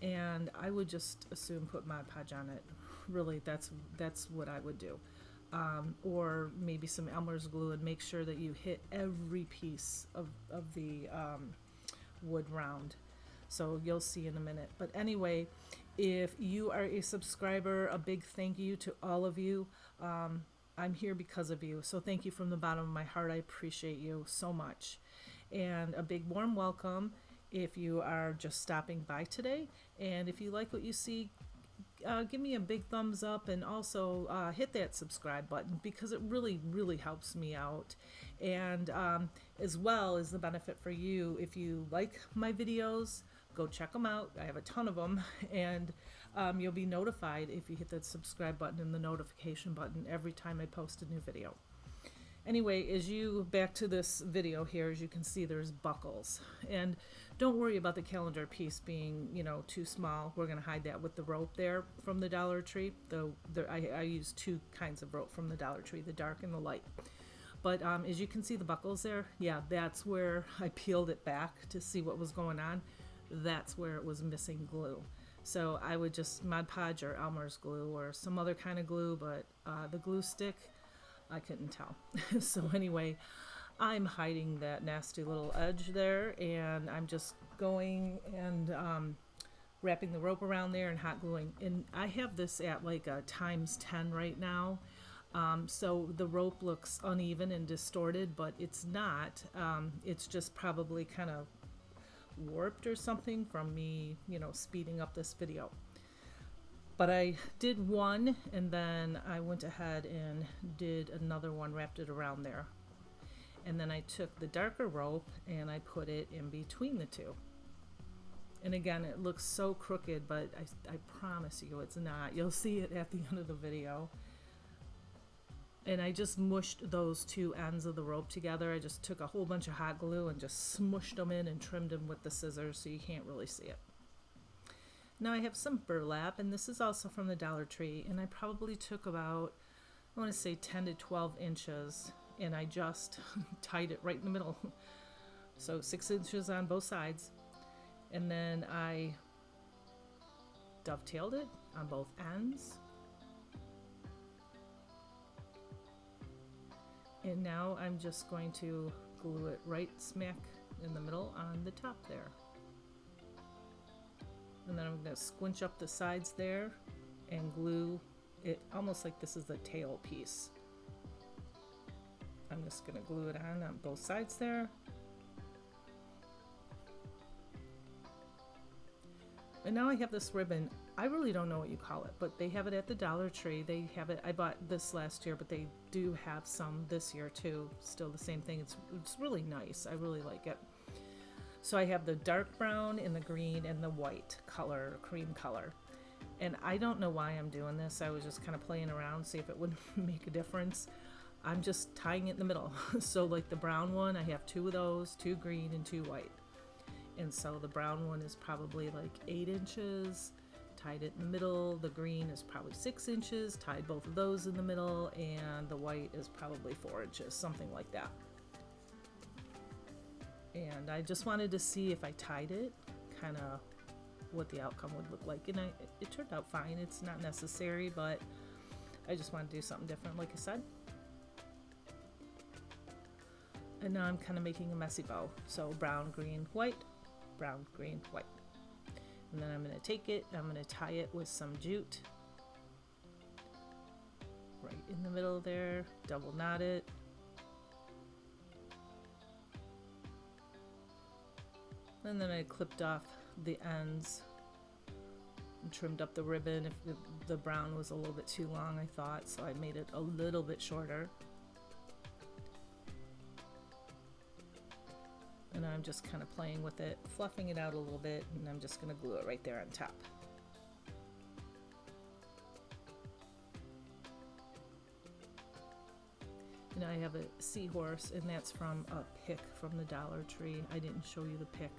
and I would just assume put Mod Podge on it. Really, that's what I would do. Or maybe some Elmer's glue, and make sure that you hit every piece of the wood round. So you'll see in a minute. But anyway, if you are a subscriber, a big thank you to all of you. I'm here because of you. So thank you from the bottom of my heart. I appreciate you so much. And a big warm welcome if you are just stopping by today. And if you like what you see, give me a big thumbs up, and also hit that subscribe button, because it really, really helps me out. And as well as the benefit for you, if you like my videos, go check them out. I have a ton of them, and you'll be notified if you hit that subscribe button and the notification button every time I post a new video. Anyway, back to this video here, as you can see, there's buckles. And don't worry about the calendar piece being, too small. We're going to hide that with the rope there from the Dollar Tree. I use 2 kinds of rope from the Dollar Tree, the dark and the light. But as you can see the buckles there, yeah, that's where I peeled it back to see what was going on. That's where it was missing glue. So I would just Mod Podge or Elmer's glue or some other kind of glue, but the glue stick, I couldn't tell. So anyway, I'm hiding that nasty little edge there, and I'm just going and wrapping the rope around there and hot gluing. And I have this at like a ×10 right now. So the rope looks uneven and distorted, but it's not. It's just probably kind of warped or something from me, speeding up this video. But I did one, and then I went ahead and did another one, wrapped it around there. And then I took the darker rope and I put it in between the 2. And again, it looks so crooked, but I promise you it's not. You'll see it at the end of the video. And I just mushed those 2 ends of the rope together. I just took a whole bunch of hot glue and just smushed them in and trimmed them with the scissors so you can't really see it. Now I have some burlap, and this is also from the Dollar Tree, and I probably took about, I want to say 10 to 12 inches, and I just tied it right in the middle. So 6 inches on both sides, and then I dovetailed it on both ends. And now I'm just going to glue it right smack in the middle on the top there. And then I'm going to squinch up the sides there and glue it almost like this is the tail piece. I'm just going to glue it on both sides there. And now I have this ribbon. I really don't know what you call it, but they have it at the Dollar Tree. They have it. I bought this last year, but they do have some this year too. Still the same thing. It's really nice. I really like it. So I have the dark brown and the green and the white color, cream color. And I don't know why I'm doing this. I was just kind of playing around, see if it would make a difference. I'm just tying it in the middle. So like the brown one, I have 2 of those, 2 green and 2 white. And so the brown one is probably like 8 inches, tied it in the middle. The green is probably 6 inches, tied both of those in the middle, and the white is probably 4 inches, something like that. And I just wanted to see if I tied it, kind of what the outcome would look like. And it turned out fine. It's not necessary, but I just wanted to do something different, like I said. And now I'm kind of making a messy bow. So brown, green, white, brown, green, white. And then I'm going to take it, I'm going to tie it with some jute right in the middle there, double knot it. And then I clipped off the ends and trimmed up the ribbon. If the brown was a little bit too long, I thought, so I made it a little bit shorter. And I'm just kind of playing with it, fluffing it out a little bit, and I'm just going to glue it right there on top. And I have a Seahorse, and that's from a pick from the Dollar Tree. I didn't show you the pick,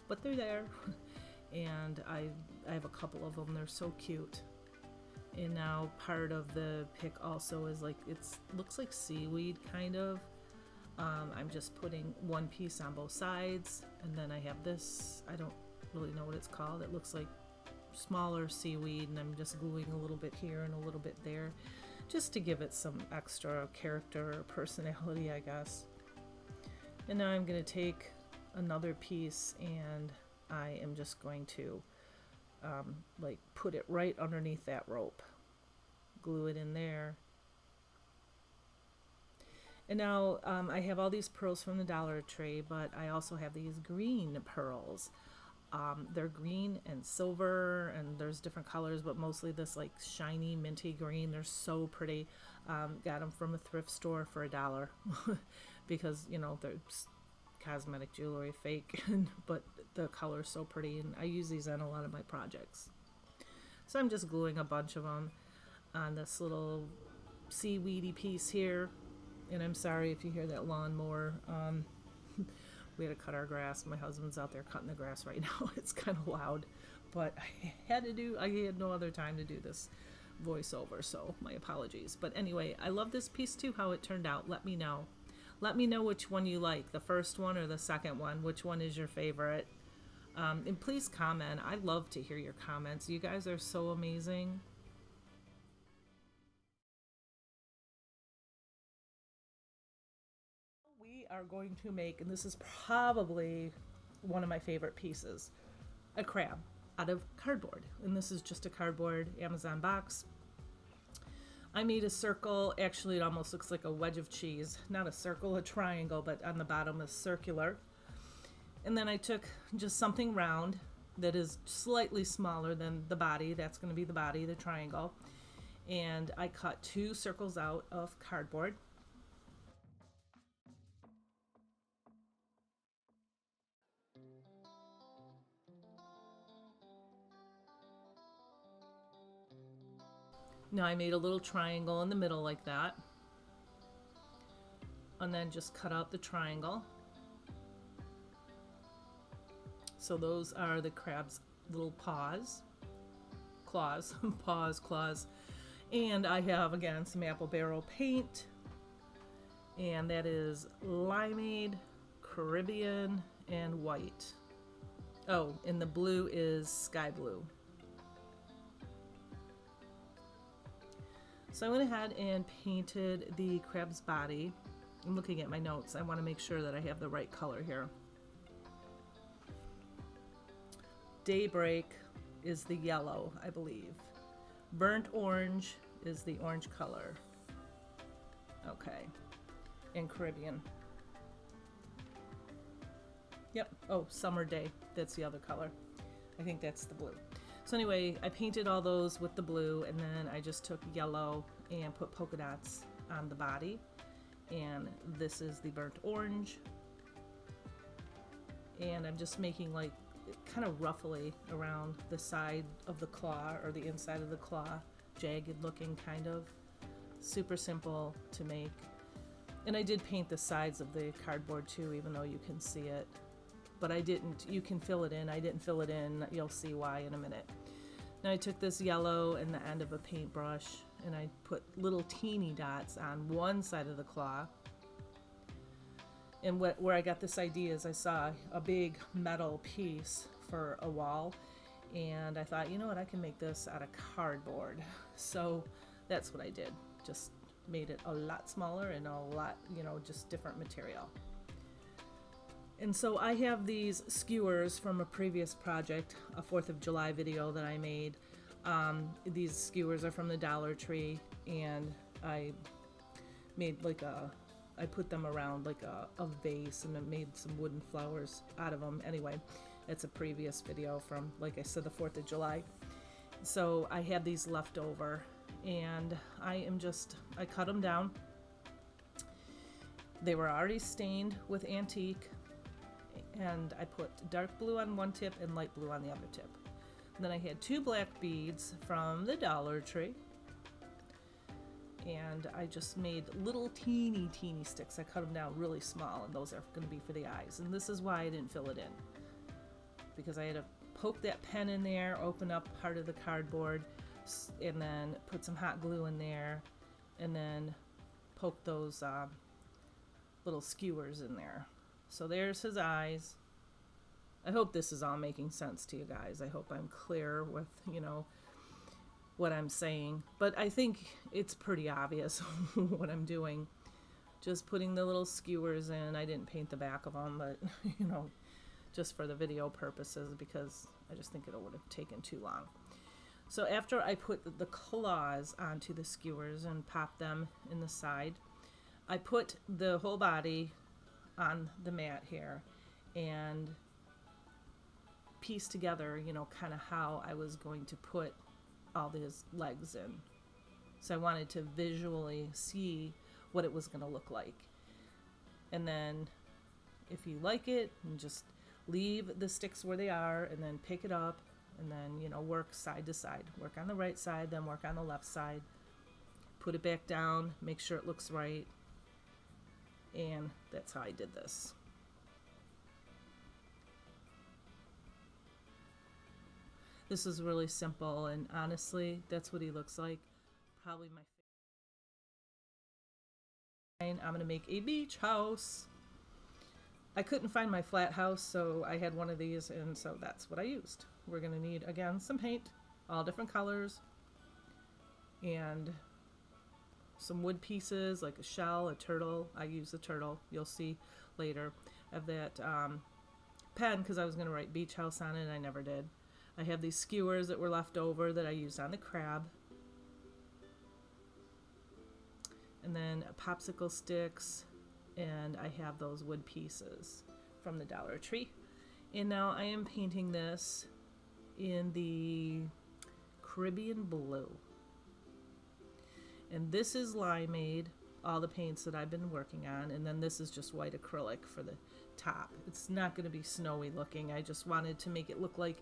but they're there. And I have a couple of them. They're so cute. And now part of the pick also is like, looks like seaweed kind of. I'm just putting one piece on both sides, and then I have this, I don't really know what it's called. It looks like smaller seaweed, and I'm just gluing a little bit here and a little bit there, just to give it some extra character or personality, I guess. And now I'm going to take another piece, and I am just going to like put it right underneath that rope, glue it in there. And now I have all these pearls from the Dollar Tree, but I also have these green pearls. They're green and silver, and there's different colors, but mostly this like shiny minty green. They're so pretty. Got them from a thrift store for $1 because, you know, they're cosmetic jewelry, fake, but the color's so pretty, and I use these on a lot of my projects. So I'm just gluing a bunch of them on this little seaweedy piece here. And I'm sorry if you hear that lawnmower. We had to cut our grass. My husband's out there cutting the grass right now. It's kind of loud, but I had no other time to do this voiceover, so my apologies. But anyway, I love this piece too, how it turned out. Let me know. Let me know which one you like, the first one or the second one. Which one is your favorite? And please comment. I love to hear your comments. You guys are so amazing. We are going to make, and this is probably one of my favorite pieces, a crab out of cardboard. And this is just a cardboard Amazon box. I made a circle. Actually, it almost looks like a wedge of cheese. Not a circle, a triangle, but on the bottom is circular. And then I took just something round that is slightly smaller than the body. That's going to be the body, the triangle. And I cut 2 circles out of cardboard. Now I made a little triangle in the middle like that, and then just cut out the triangle. So those are the crab's little paws, claws, claws. And I have, again, some apple barrel paint, and that is limeade, Caribbean, and white. Oh, and the blue is sky blue. So I went ahead and painted the crab's body. I'm looking at my notes. I want to make sure that I have the right color here. Daybreak is the yellow, I believe. Burnt orange is the orange color. Okay. And Caribbean. Yep. Oh, summer day. That's the other color. I think that's the blue. So anyway, I painted all those with the blue, and then I just took yellow and put polka dots on the body. And this is the burnt orange. and I'm just making like kind of roughly around the side of the claw, or the inside of the claw, jagged looking kind of. Super simple to make. And I did paint the sides of the cardboard too, even though you can see it. But I didn't, you can fill it in. I didn't fill it in. You'll see why in a minute. Now I took this yellow and the end of a paintbrush and I put little teeny dots on one side of the claw. And where I got this idea is I saw a big metal piece for a wall, and I thought, you know what, I can make this out of cardboard. So that's what I did. Just made it a lot smaller and a lot, you know, just different material. And so I have these skewers from a previous project, a 4th of July video that I made. These skewers are from the Dollar Tree, and I made like I put them around like a vase, and I made some wooden flowers out of them. Anyway, it's a previous video from, like I said, the 4th of July. So I had these left over, and I cut them down. They were already stained with antique, and I put dark blue on one tip and light blue on the other tip. And then I had 2 black beads from the Dollar Tree, and I just made little teeny sticks. I cut them down really small, and those are going to be for the eyes. And this is why I didn't fill it in, because I had to poke that pen in there, open up part of the cardboard, and then put some hot glue in there, and then poke those little skewers in there. So there's his eyes. I hope this is all making sense to you guys. I hope I'm clear with, you know, what I'm saying, but I think it's pretty obvious what I'm doing. Just putting the little skewers in. I didn't paint the back of them, but you know, just for the video purposes, because I just think it would have taken too long. So after I put the claws onto the skewers and popped them in the side, I put the whole body on the mat here and pieced together, you know, kind of how I was going to put all these legs in. So I wanted to visually see what it was going to look like. And then if you like it, and just leave the sticks where they are, and then pick it up, and then, you know, work side to side. Work on the right side, then work on the left side. Put it back down, make sure it looks right. And that's how I did this. This is really simple, and honestly, that's what he looks like. Probably my favorite. I'm going to make a beach house. I couldn't find my flat house, so I had one of these, and so that's what I used. We're going to need, again, some paint, all different colors, and some wood pieces, like a shell, a turtle. I use a turtle, you'll see later. I have that pen, because I was going to write beach house on it, and I never did. I have these skewers that were left over that I used on the crab. And then popsicle sticks, and I have those wood pieces from the Dollar Tree. And now I am painting this in the Caribbean blue. And this is limeade, all the paints that I've been working on, and then this is just white acrylic for the top. It's not going to be snowy looking. I just wanted to make it look like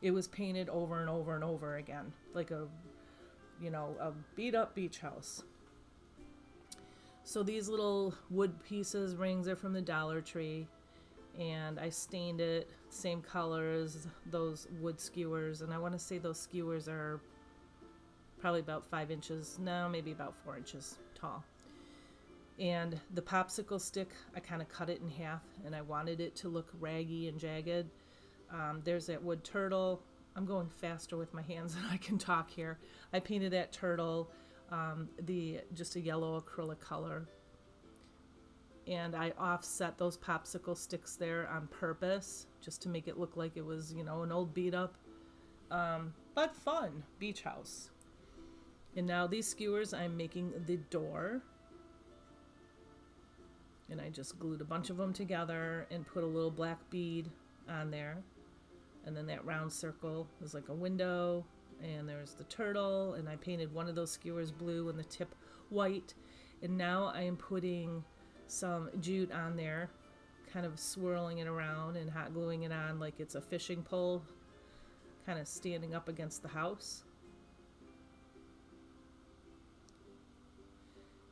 it was painted over and over and over again, like a, you know, a beat up beach house. So these little wood pieces, rings, are from the Dollar Tree, and I stained it same color as those wood skewers, and I want to say those skewers are probably about 5 inches, no, maybe about 4 inches tall. And the popsicle stick, I kind of cut it in half, and I wanted it to look raggy and jagged. There's that wood turtle. I'm going faster with my hands than I can talk here. I painted that turtle just a yellow acrylic color, and I offset those popsicle sticks there on purpose, just to make it look like it was, you know, an old beat up but fun beach house. And now these skewers, I'm making the door, and I just glued a bunch of them together and put a little black bead on there. And then that round circle is like a window, and there's the turtle, and I painted one of those skewers blue and the tip white. And now I am putting some jute on there, kind of swirling it around and hot gluing it on like it's a fishing pole, kind of standing up against the house.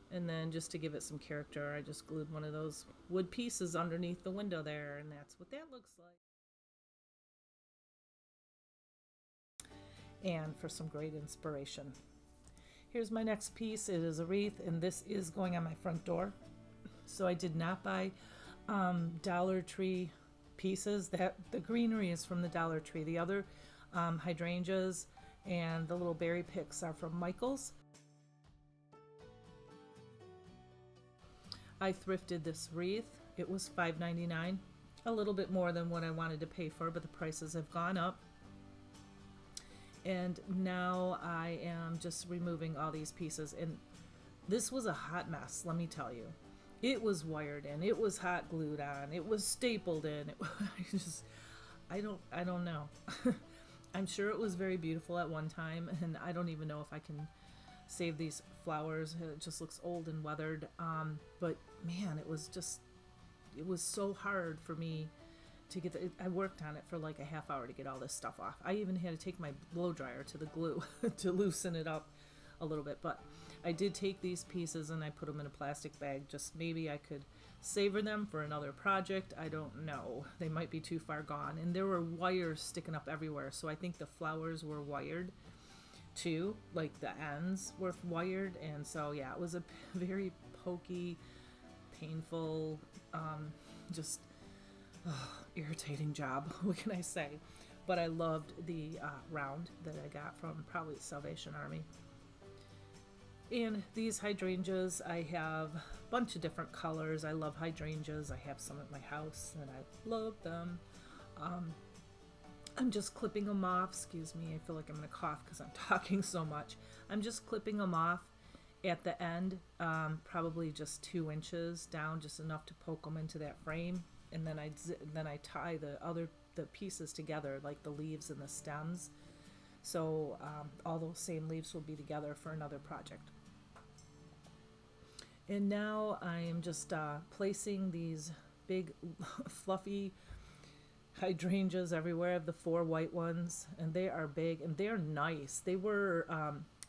And then just to give it some character, I just glued one of those wood pieces underneath the window there, and that's what that looks like. And for some great inspiration, here's my next piece. It is a wreath, and this is going on my front door. So I did not buy Dollar Tree pieces. That the greenery is from the Dollar Tree. The other hydrangeas and the little berry picks are from Michael's. I thrifted this wreath. It was $5.99, a little bit more than what I wanted to pay for, but the prices have gone up. And now I am just removing all these pieces, and this was a hot mess, let me tell you. It was wired in, it was hot glued on, it was stapled in. I don't know. I'm sure it was very beautiful at one time, and I don't even know if I can save these flowers. It just looks old and weathered. But man, it was so hard for me to get I worked on it for like a half hour to get all this stuff off. I even had to take my blow dryer to the glue to loosen it up a little bit. But I did take these pieces and I put them in a plastic bag. Just maybe I could savor them for another project. I don't know. They might be too far gone. And there were wires sticking up everywhere. So I think the flowers were wired too. Like the ends were wired. And so yeah, it was a very pokey, painful, just irritating job. What can I say? But I loved the round that I got from probably the Salvation Army. And these hydrangeas, I have a bunch of different colors. I love hydrangeas. I have some at my house and I love them. I'm just clipping them off. Excuse me, I feel like I'm going to cough because I'm talking so much. I'm just clipping them off at the end, probably just 2 inches down, just enough to poke them into that frame. And then I tie the pieces together, like the leaves and the stems. So all those same leaves will be together for another project. And now I am just placing these big fluffy hydrangeas everywhere. I have the 4 white ones, and they are big and they're nice. They were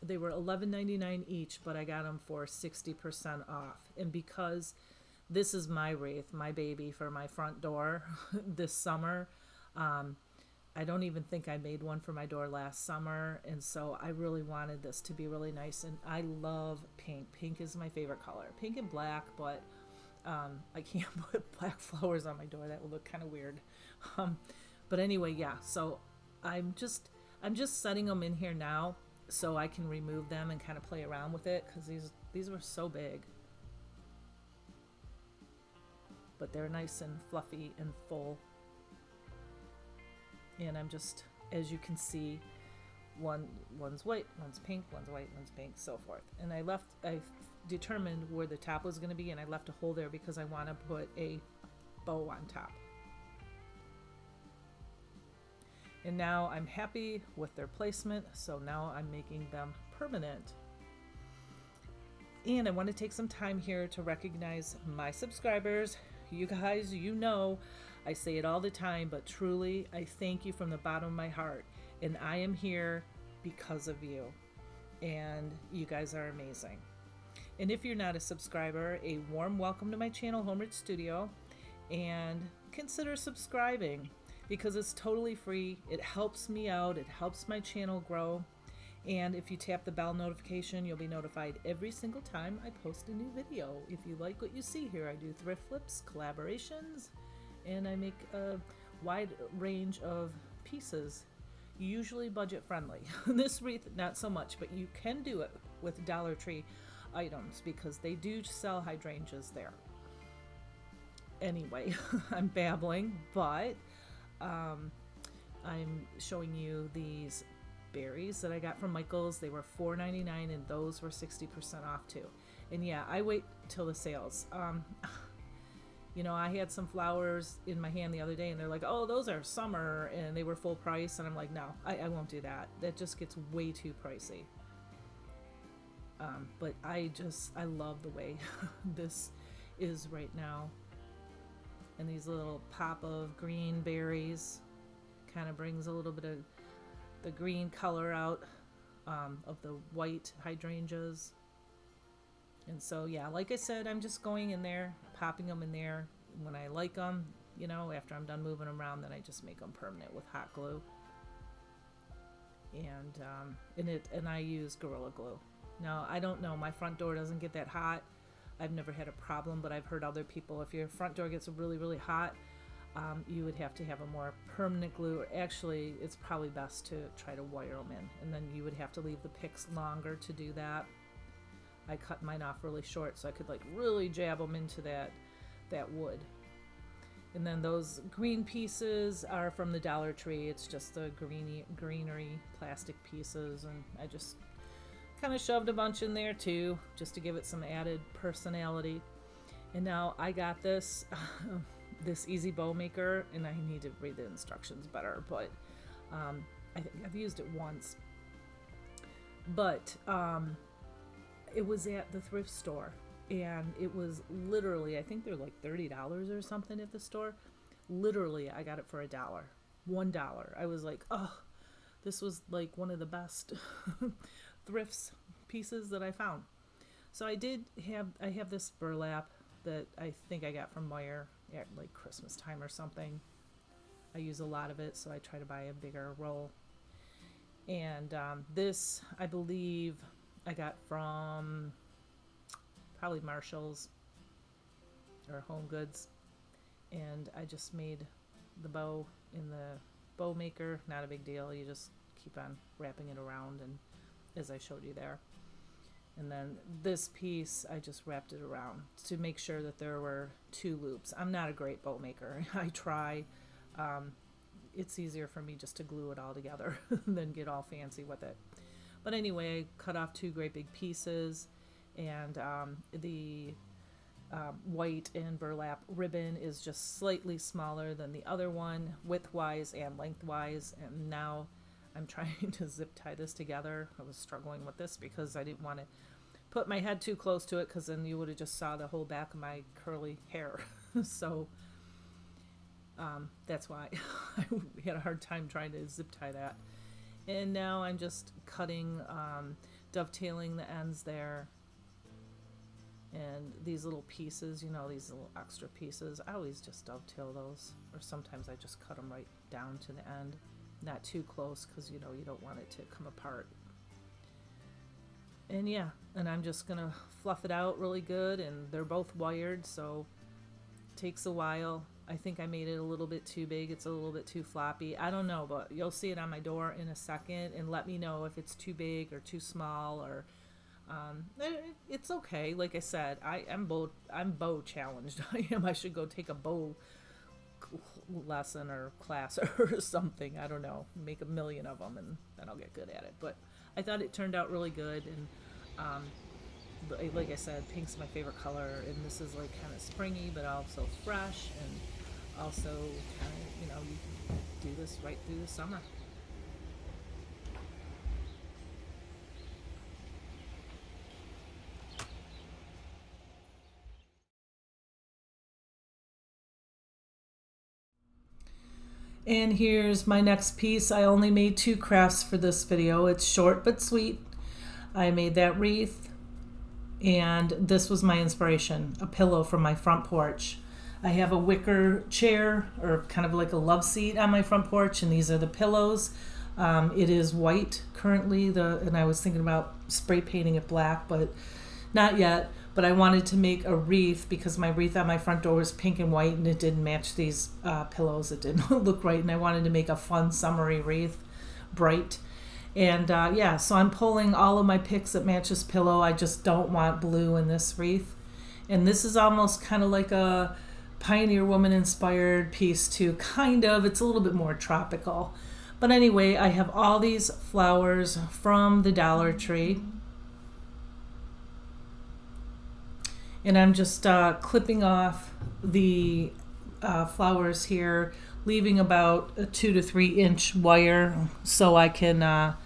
$11.99 each, but I got them for 60% off. And because this is my wreath, my baby for my front door this summer, I don't even think I made one for my door last summer, and so I really wanted this to be really nice. And I love pink. Pink is my favorite color. Pink and black, but I can't put black flowers on my door. That would look kind of weird. But anyway, yeah. So I'm just setting them in here now so I can remove them and kind of play around with it, because these were so big. But they're nice and fluffy and full. And I'm just, as you can see, one's white, one's pink, one's white, one's pink, so forth. And I determined where the top was going to be, and I left a hole there because I want to put a bow on top. And now I'm happy with their placement, so now I'm making them permanent. And I want to take some time here to recognize my subscribers. You guys, you know, I say it all the time, but truly, I thank you from the bottom of my heart. And I am here because of you. And you guys are amazing. And if you're not a subscriber, a warm welcome to my channel, Home Rich Studio. And consider subscribing because it's totally free. It helps me out. It helps my channel grow. And if you tap the bell notification, you'll be notified every single time I post a new video. If you like what you see here, I do thrift flips, collaborations, and I make a wide range of pieces, usually budget friendly. This wreath, not so much, but you can do it with Dollar Tree items because they do sell hydrangeas there. Anyway, I'm babbling, but I'm showing you these berries that I got from Michael's. They were $4.99 and those were 60% off too. And yeah, I wait till the sales. You know, I had some flowers in my hand the other day and they're like, oh, those are summer, and they were full price, and I'm like, no, I won't do that. That just gets way too pricey. But I love the way this is right now. And these little pop of green berries kind of brings a little bit of the green color out of the white hydrangeas. And so, yeah, like I said, I'm just going in there, popping them in there. When I like them, you know, after I'm done moving them around, then I just make them permanent with hot glue. And I use Gorilla Glue. Now, I don't know, my front door doesn't get that hot. I've never had a problem, but I've heard other people, if your front door gets really, really hot, you would have to have a more permanent glue. Or actually, it's probably best to try to wire them in, and then you would have to leave the picks longer to do that. I cut mine off really short so I could like really jab them into that wood. And then those green pieces are from the Dollar Tree. It's just the greenery plastic pieces, and I just kind of shoved a bunch in there too, just to give it some added personality. And now I got this this easy bow maker, and I need to read the instructions better, but I think I've used it once. But it was at the thrift store, and it was literally, I think they're like $30 or something at the store. Literally, I got it for $1. I was like, oh, this was like one of the best thrifts pieces that I found. So I have this burlap that I think I got from Meyer at like Christmas time or something. I use a lot of it, so I try to buy a bigger roll. And this, I believe, I got from probably Marshall's or Home Goods, and I just made the bow in the bow maker. Not a big deal, you just keep on wrapping it around, and as I showed you there. And then this piece, I just wrapped it around to make sure that there were 2 loops. I'm not a great bow maker. I try. It's easier for me just to glue it all together than get all fancy with it. But anyway, I cut off 2 great big pieces, and the white and burlap ribbon is just slightly smaller than the other one, width-wise and lengthwise. And now I'm trying to zip tie this together. I was struggling with this because I didn't want to put my head too close to it, because then you would have just saw the whole back of my curly hair. So that's why I had a hard time trying to zip tie that. And now I'm just cutting, dovetailing the ends there. And these little pieces, you know, these little extra pieces, I always just dovetail those. Or sometimes I just cut them right down to the end. Not too close, because, you know, you don't want it to come apart. And yeah, and I'm just going to fluff it out really good. And they're both wired, so it takes a while. I think I made it a little bit too big. It's a little bit too floppy. I don't know, but you'll see it on my door in a second, and let me know if it's too big or too small, or it's okay. Like I said, I'm bow challenged. I should go take a bow lesson or class or something. I don't know. Make 1,000,000 of them, and then I'll get good at it. But I thought it turned out really good, and like I said, pink's my favorite color, and this is like kind of springy but also fresh, and also kind of, you know, you can do this right through the summer. And here's my next piece. I only made 2 crafts for this video. It's short but sweet. I made that wreath, and this was my inspiration, a pillow from my front porch. I have a wicker chair, or kind of like a love seat on my front porch, and these are the pillows. It is white currently, and I was thinking about spray painting it black, but not yet. But I wanted to make a wreath because my wreath on my front door was pink and white, and it didn't match these pillows. It didn't look right, and I wanted to make a fun summery wreath, bright. And yeah, so I'm pulling all of my picks that match this pillow. I just don't want blue in this wreath. And this is almost kind of like a Pioneer Woman inspired piece too, kind of. It's a little bit more tropical. But anyway, I have all these flowers from the Dollar Tree. And I'm just clipping off the flowers here, leaving about a 2 to 3 inch wire so I can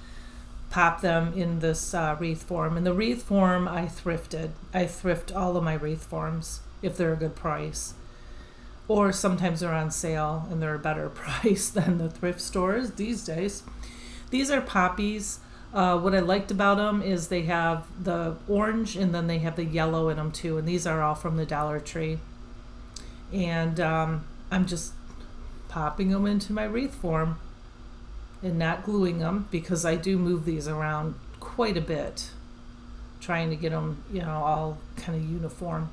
pop them in this wreath form. And the wreath form I thrifted. I thrift all of my wreath forms if they're a good price. or sometimes they're on sale and they're a better price than the thrift stores these days. These are poppies. What I liked about them is they have the orange and then they have the yellow in them too, and these are all from the Dollar Tree. And I'm just popping them into my wreath form and not gluing them, because I do move these around quite a bit, trying to get them, all kind of uniform.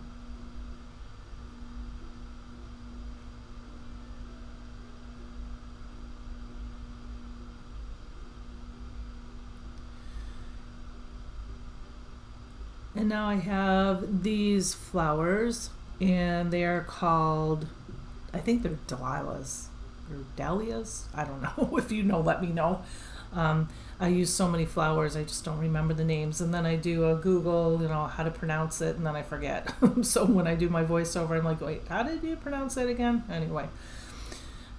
And now I have these flowers, and they are called, I think they're Delilah's or Dahlias. I don't know. If you know, let me know. I use so many flowers, I just don't remember the names. And then I do a Google, how to pronounce it, and then I forget. So when I do my voiceover, I'm like, wait, how did you pronounce it again? Anyway,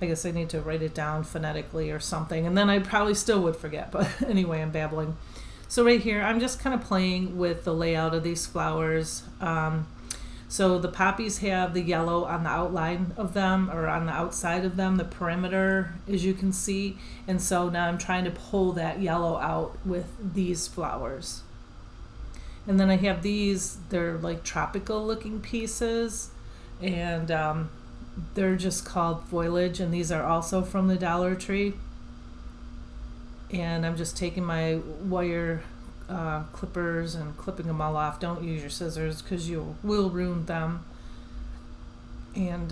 I guess I need to write it down phonetically or something, and then I probably still would forget. But anyway, I'm babbling. So right here, I'm just kind of playing with the layout of these flowers. So the poppies have the yellow on the outline of them, or on the outside of them, the perimeter, as you can see. And so now I'm trying to pull that yellow out with these flowers. And then I have these, they're like tropical looking pieces, and they're just called foliage, and these are also from the Dollar Tree. And I'm just taking my wire clippers and clipping them all off. Don't use your scissors because you will ruin them. And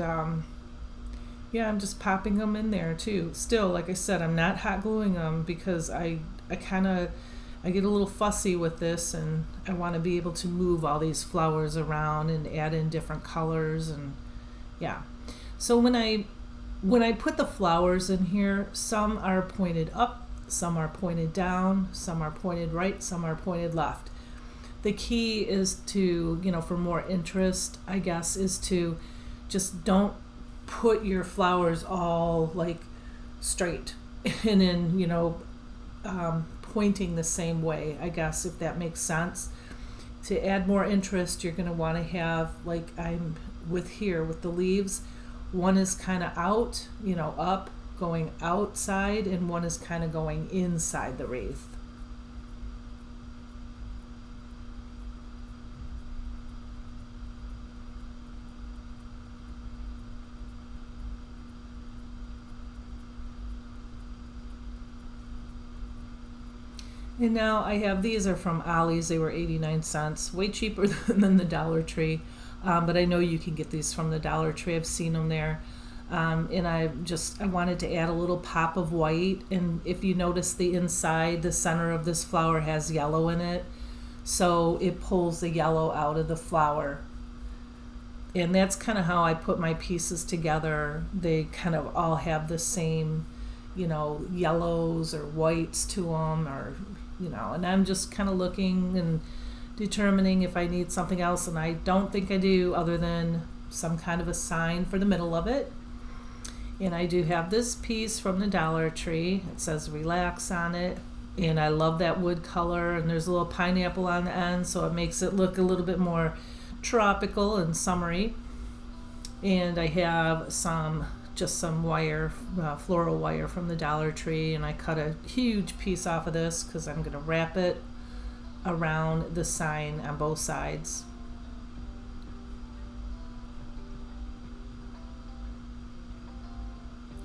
yeah, I'm just popping them in there too. Still, like I said, I'm not hot gluing them because I get a little fussy with this, and I want to be able to move all these flowers around and add in different colors. And yeah, so when I put the flowers in here, some are pointed up, some are pointed down, some are pointed right, some are pointed left. The key is to, for more interest, I guess, is to just don't put your flowers all like straight and in, pointing the same way, I guess, if that makes sense. To add more interest, you're going to want to have, like I'm with here with the leaves, one is kind of out, up, going outside, and one is kind of going inside the wreath. And now I have, these are from Ollie's. They were 89 cents, way cheaper than the Dollar Tree. But I know you can get these from the Dollar Tree. I've seen them there. And I wanted to add a little pop of white. And if you notice, the inside, the center of this flower has yellow in it. So it pulls the yellow out of the flower. And that's kind of how I put my pieces together. They kind of all have the same, yellows or whites to them, or, and I'm just kind of looking and determining if I need something else. And I don't think I do, other than some kind of a sign for the middle of it. And I do have this piece from the Dollar Tree. It says relax on it. And I love that wood color. And there's a little pineapple on the end, so it makes it look a little bit more tropical and summery. And I have some wire, floral wire from the Dollar Tree. And I cut a huge piece off of this because I'm going to wrap it around the sign on both sides.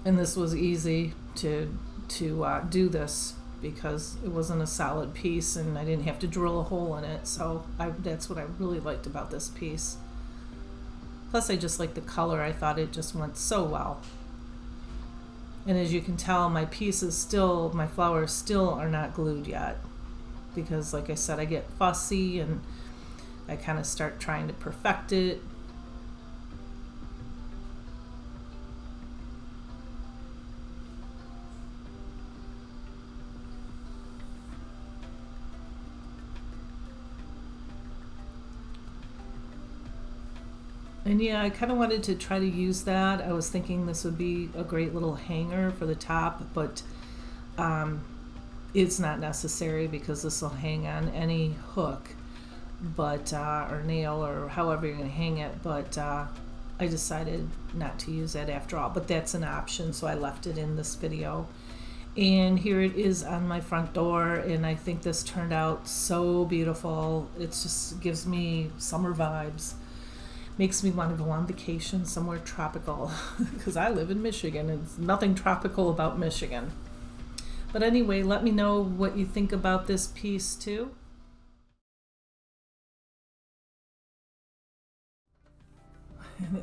And this was easy to do this because it wasn't a solid piece and I didn't have to drill a hole in it. So that's what I really liked about this piece. Plus I just like the color. I thought it just went so well. And as you can tell, my flowers still are not glued yet, because like I said, I get fussy and I kind of start trying to perfect it. And yeah, I kind of wanted to try to use that. I was thinking this would be a great little hanger for the top, but it's not necessary because this will hang on any hook, but or nail, or however you're going to hang it. But I decided not to use that after all, but that's an option, so I left it in this video. And here it is on my front door, and I think this turned out so beautiful. It just gives me summer vibes. Makes me want to go on vacation somewhere tropical because I live in Michigan and there's nothing tropical about Michigan. But anyway, let me know what you think about this piece too.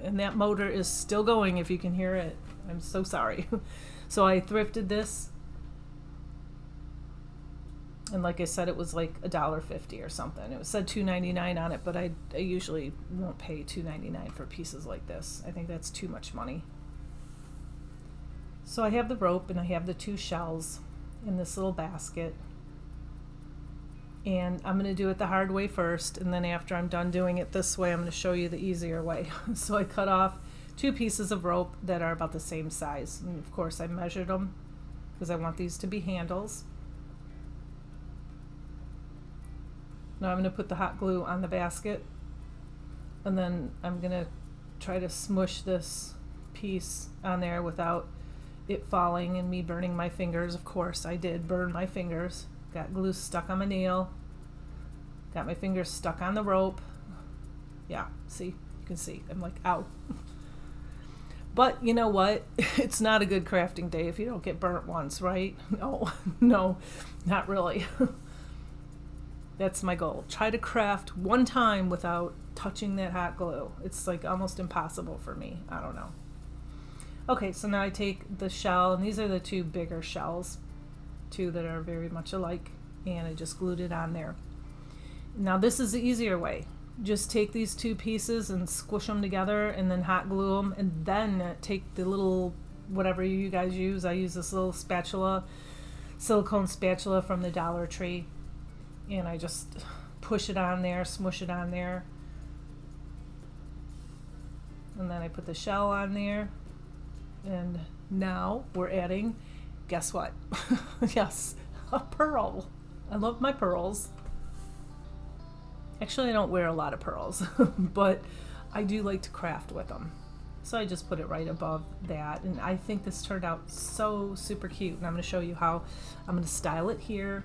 And that motor is still going if you can hear it. I'm so sorry. So I thrifted this, and like I said, it was like $1.50 or something. It said $2.99 on it, but I usually won't pay $2.99 for pieces like this. I think that's too much money. So I have the rope and I have the 2 shells in this little basket, and I'm going to do it the hard way first, and then after I'm done doing it this way, I'm going to show you the easier way. So I cut off 2 pieces of rope that are about the same size, and of course I measured them because I want these to be handles. Now I'm going to put the hot glue on the basket, and then I'm going to try to smush this piece on there without it falling and me burning my fingers. Of course I did burn my fingers. Got glue stuck on my nail. Got my fingers stuck on the rope. Yeah, see? You can see. I'm like, ow. But you know what? It's not a good crafting day if you don't get burnt once, right? No, no, not really. That's my goal. Try to craft one time without touching that hot glue. It's like almost impossible for me. I don't know. Okay, so now I take the shell, and these are the 2 bigger shells, 2 that are very much alike, and I just glued it on there. Now this is the easier way. Just take these 2 pieces and squish them together and then hot glue them, and then take the little, whatever you guys use. I use this little spatula, silicone spatula from the Dollar Tree, and I just push it on there, smush it on there, and then I put the shell on there, and now we're adding, guess what? Yes, a pearl. I love my pearls. Actually, I don't wear a lot of pearls, but I do like to craft with them. So I just put it right above that, and I think this turned out so super cute, and I'm going to show you how I'm going to style it here.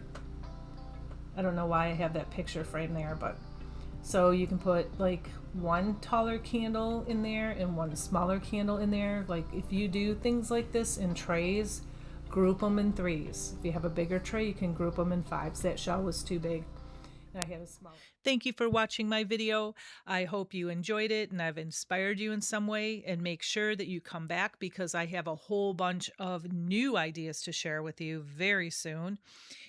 I don't know why I have that picture frame there, but so you can put like 1 taller candle in there and 1 smaller candle in there. Like if you do things like this in trays, group them in 3s. If you have a bigger tray, you can group them in 5s. That shell was too big, and I had a small. Thank you for watching my video. I hope you enjoyed it and I've inspired you in some way, and make sure that you come back because I have a whole bunch of new ideas to share with you very soon.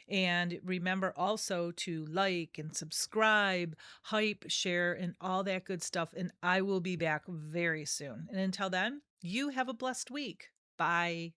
And remember also to like and subscribe, hype, share, and all that good stuff. And I will be back very soon. And until then, you have a blessed week. Bye.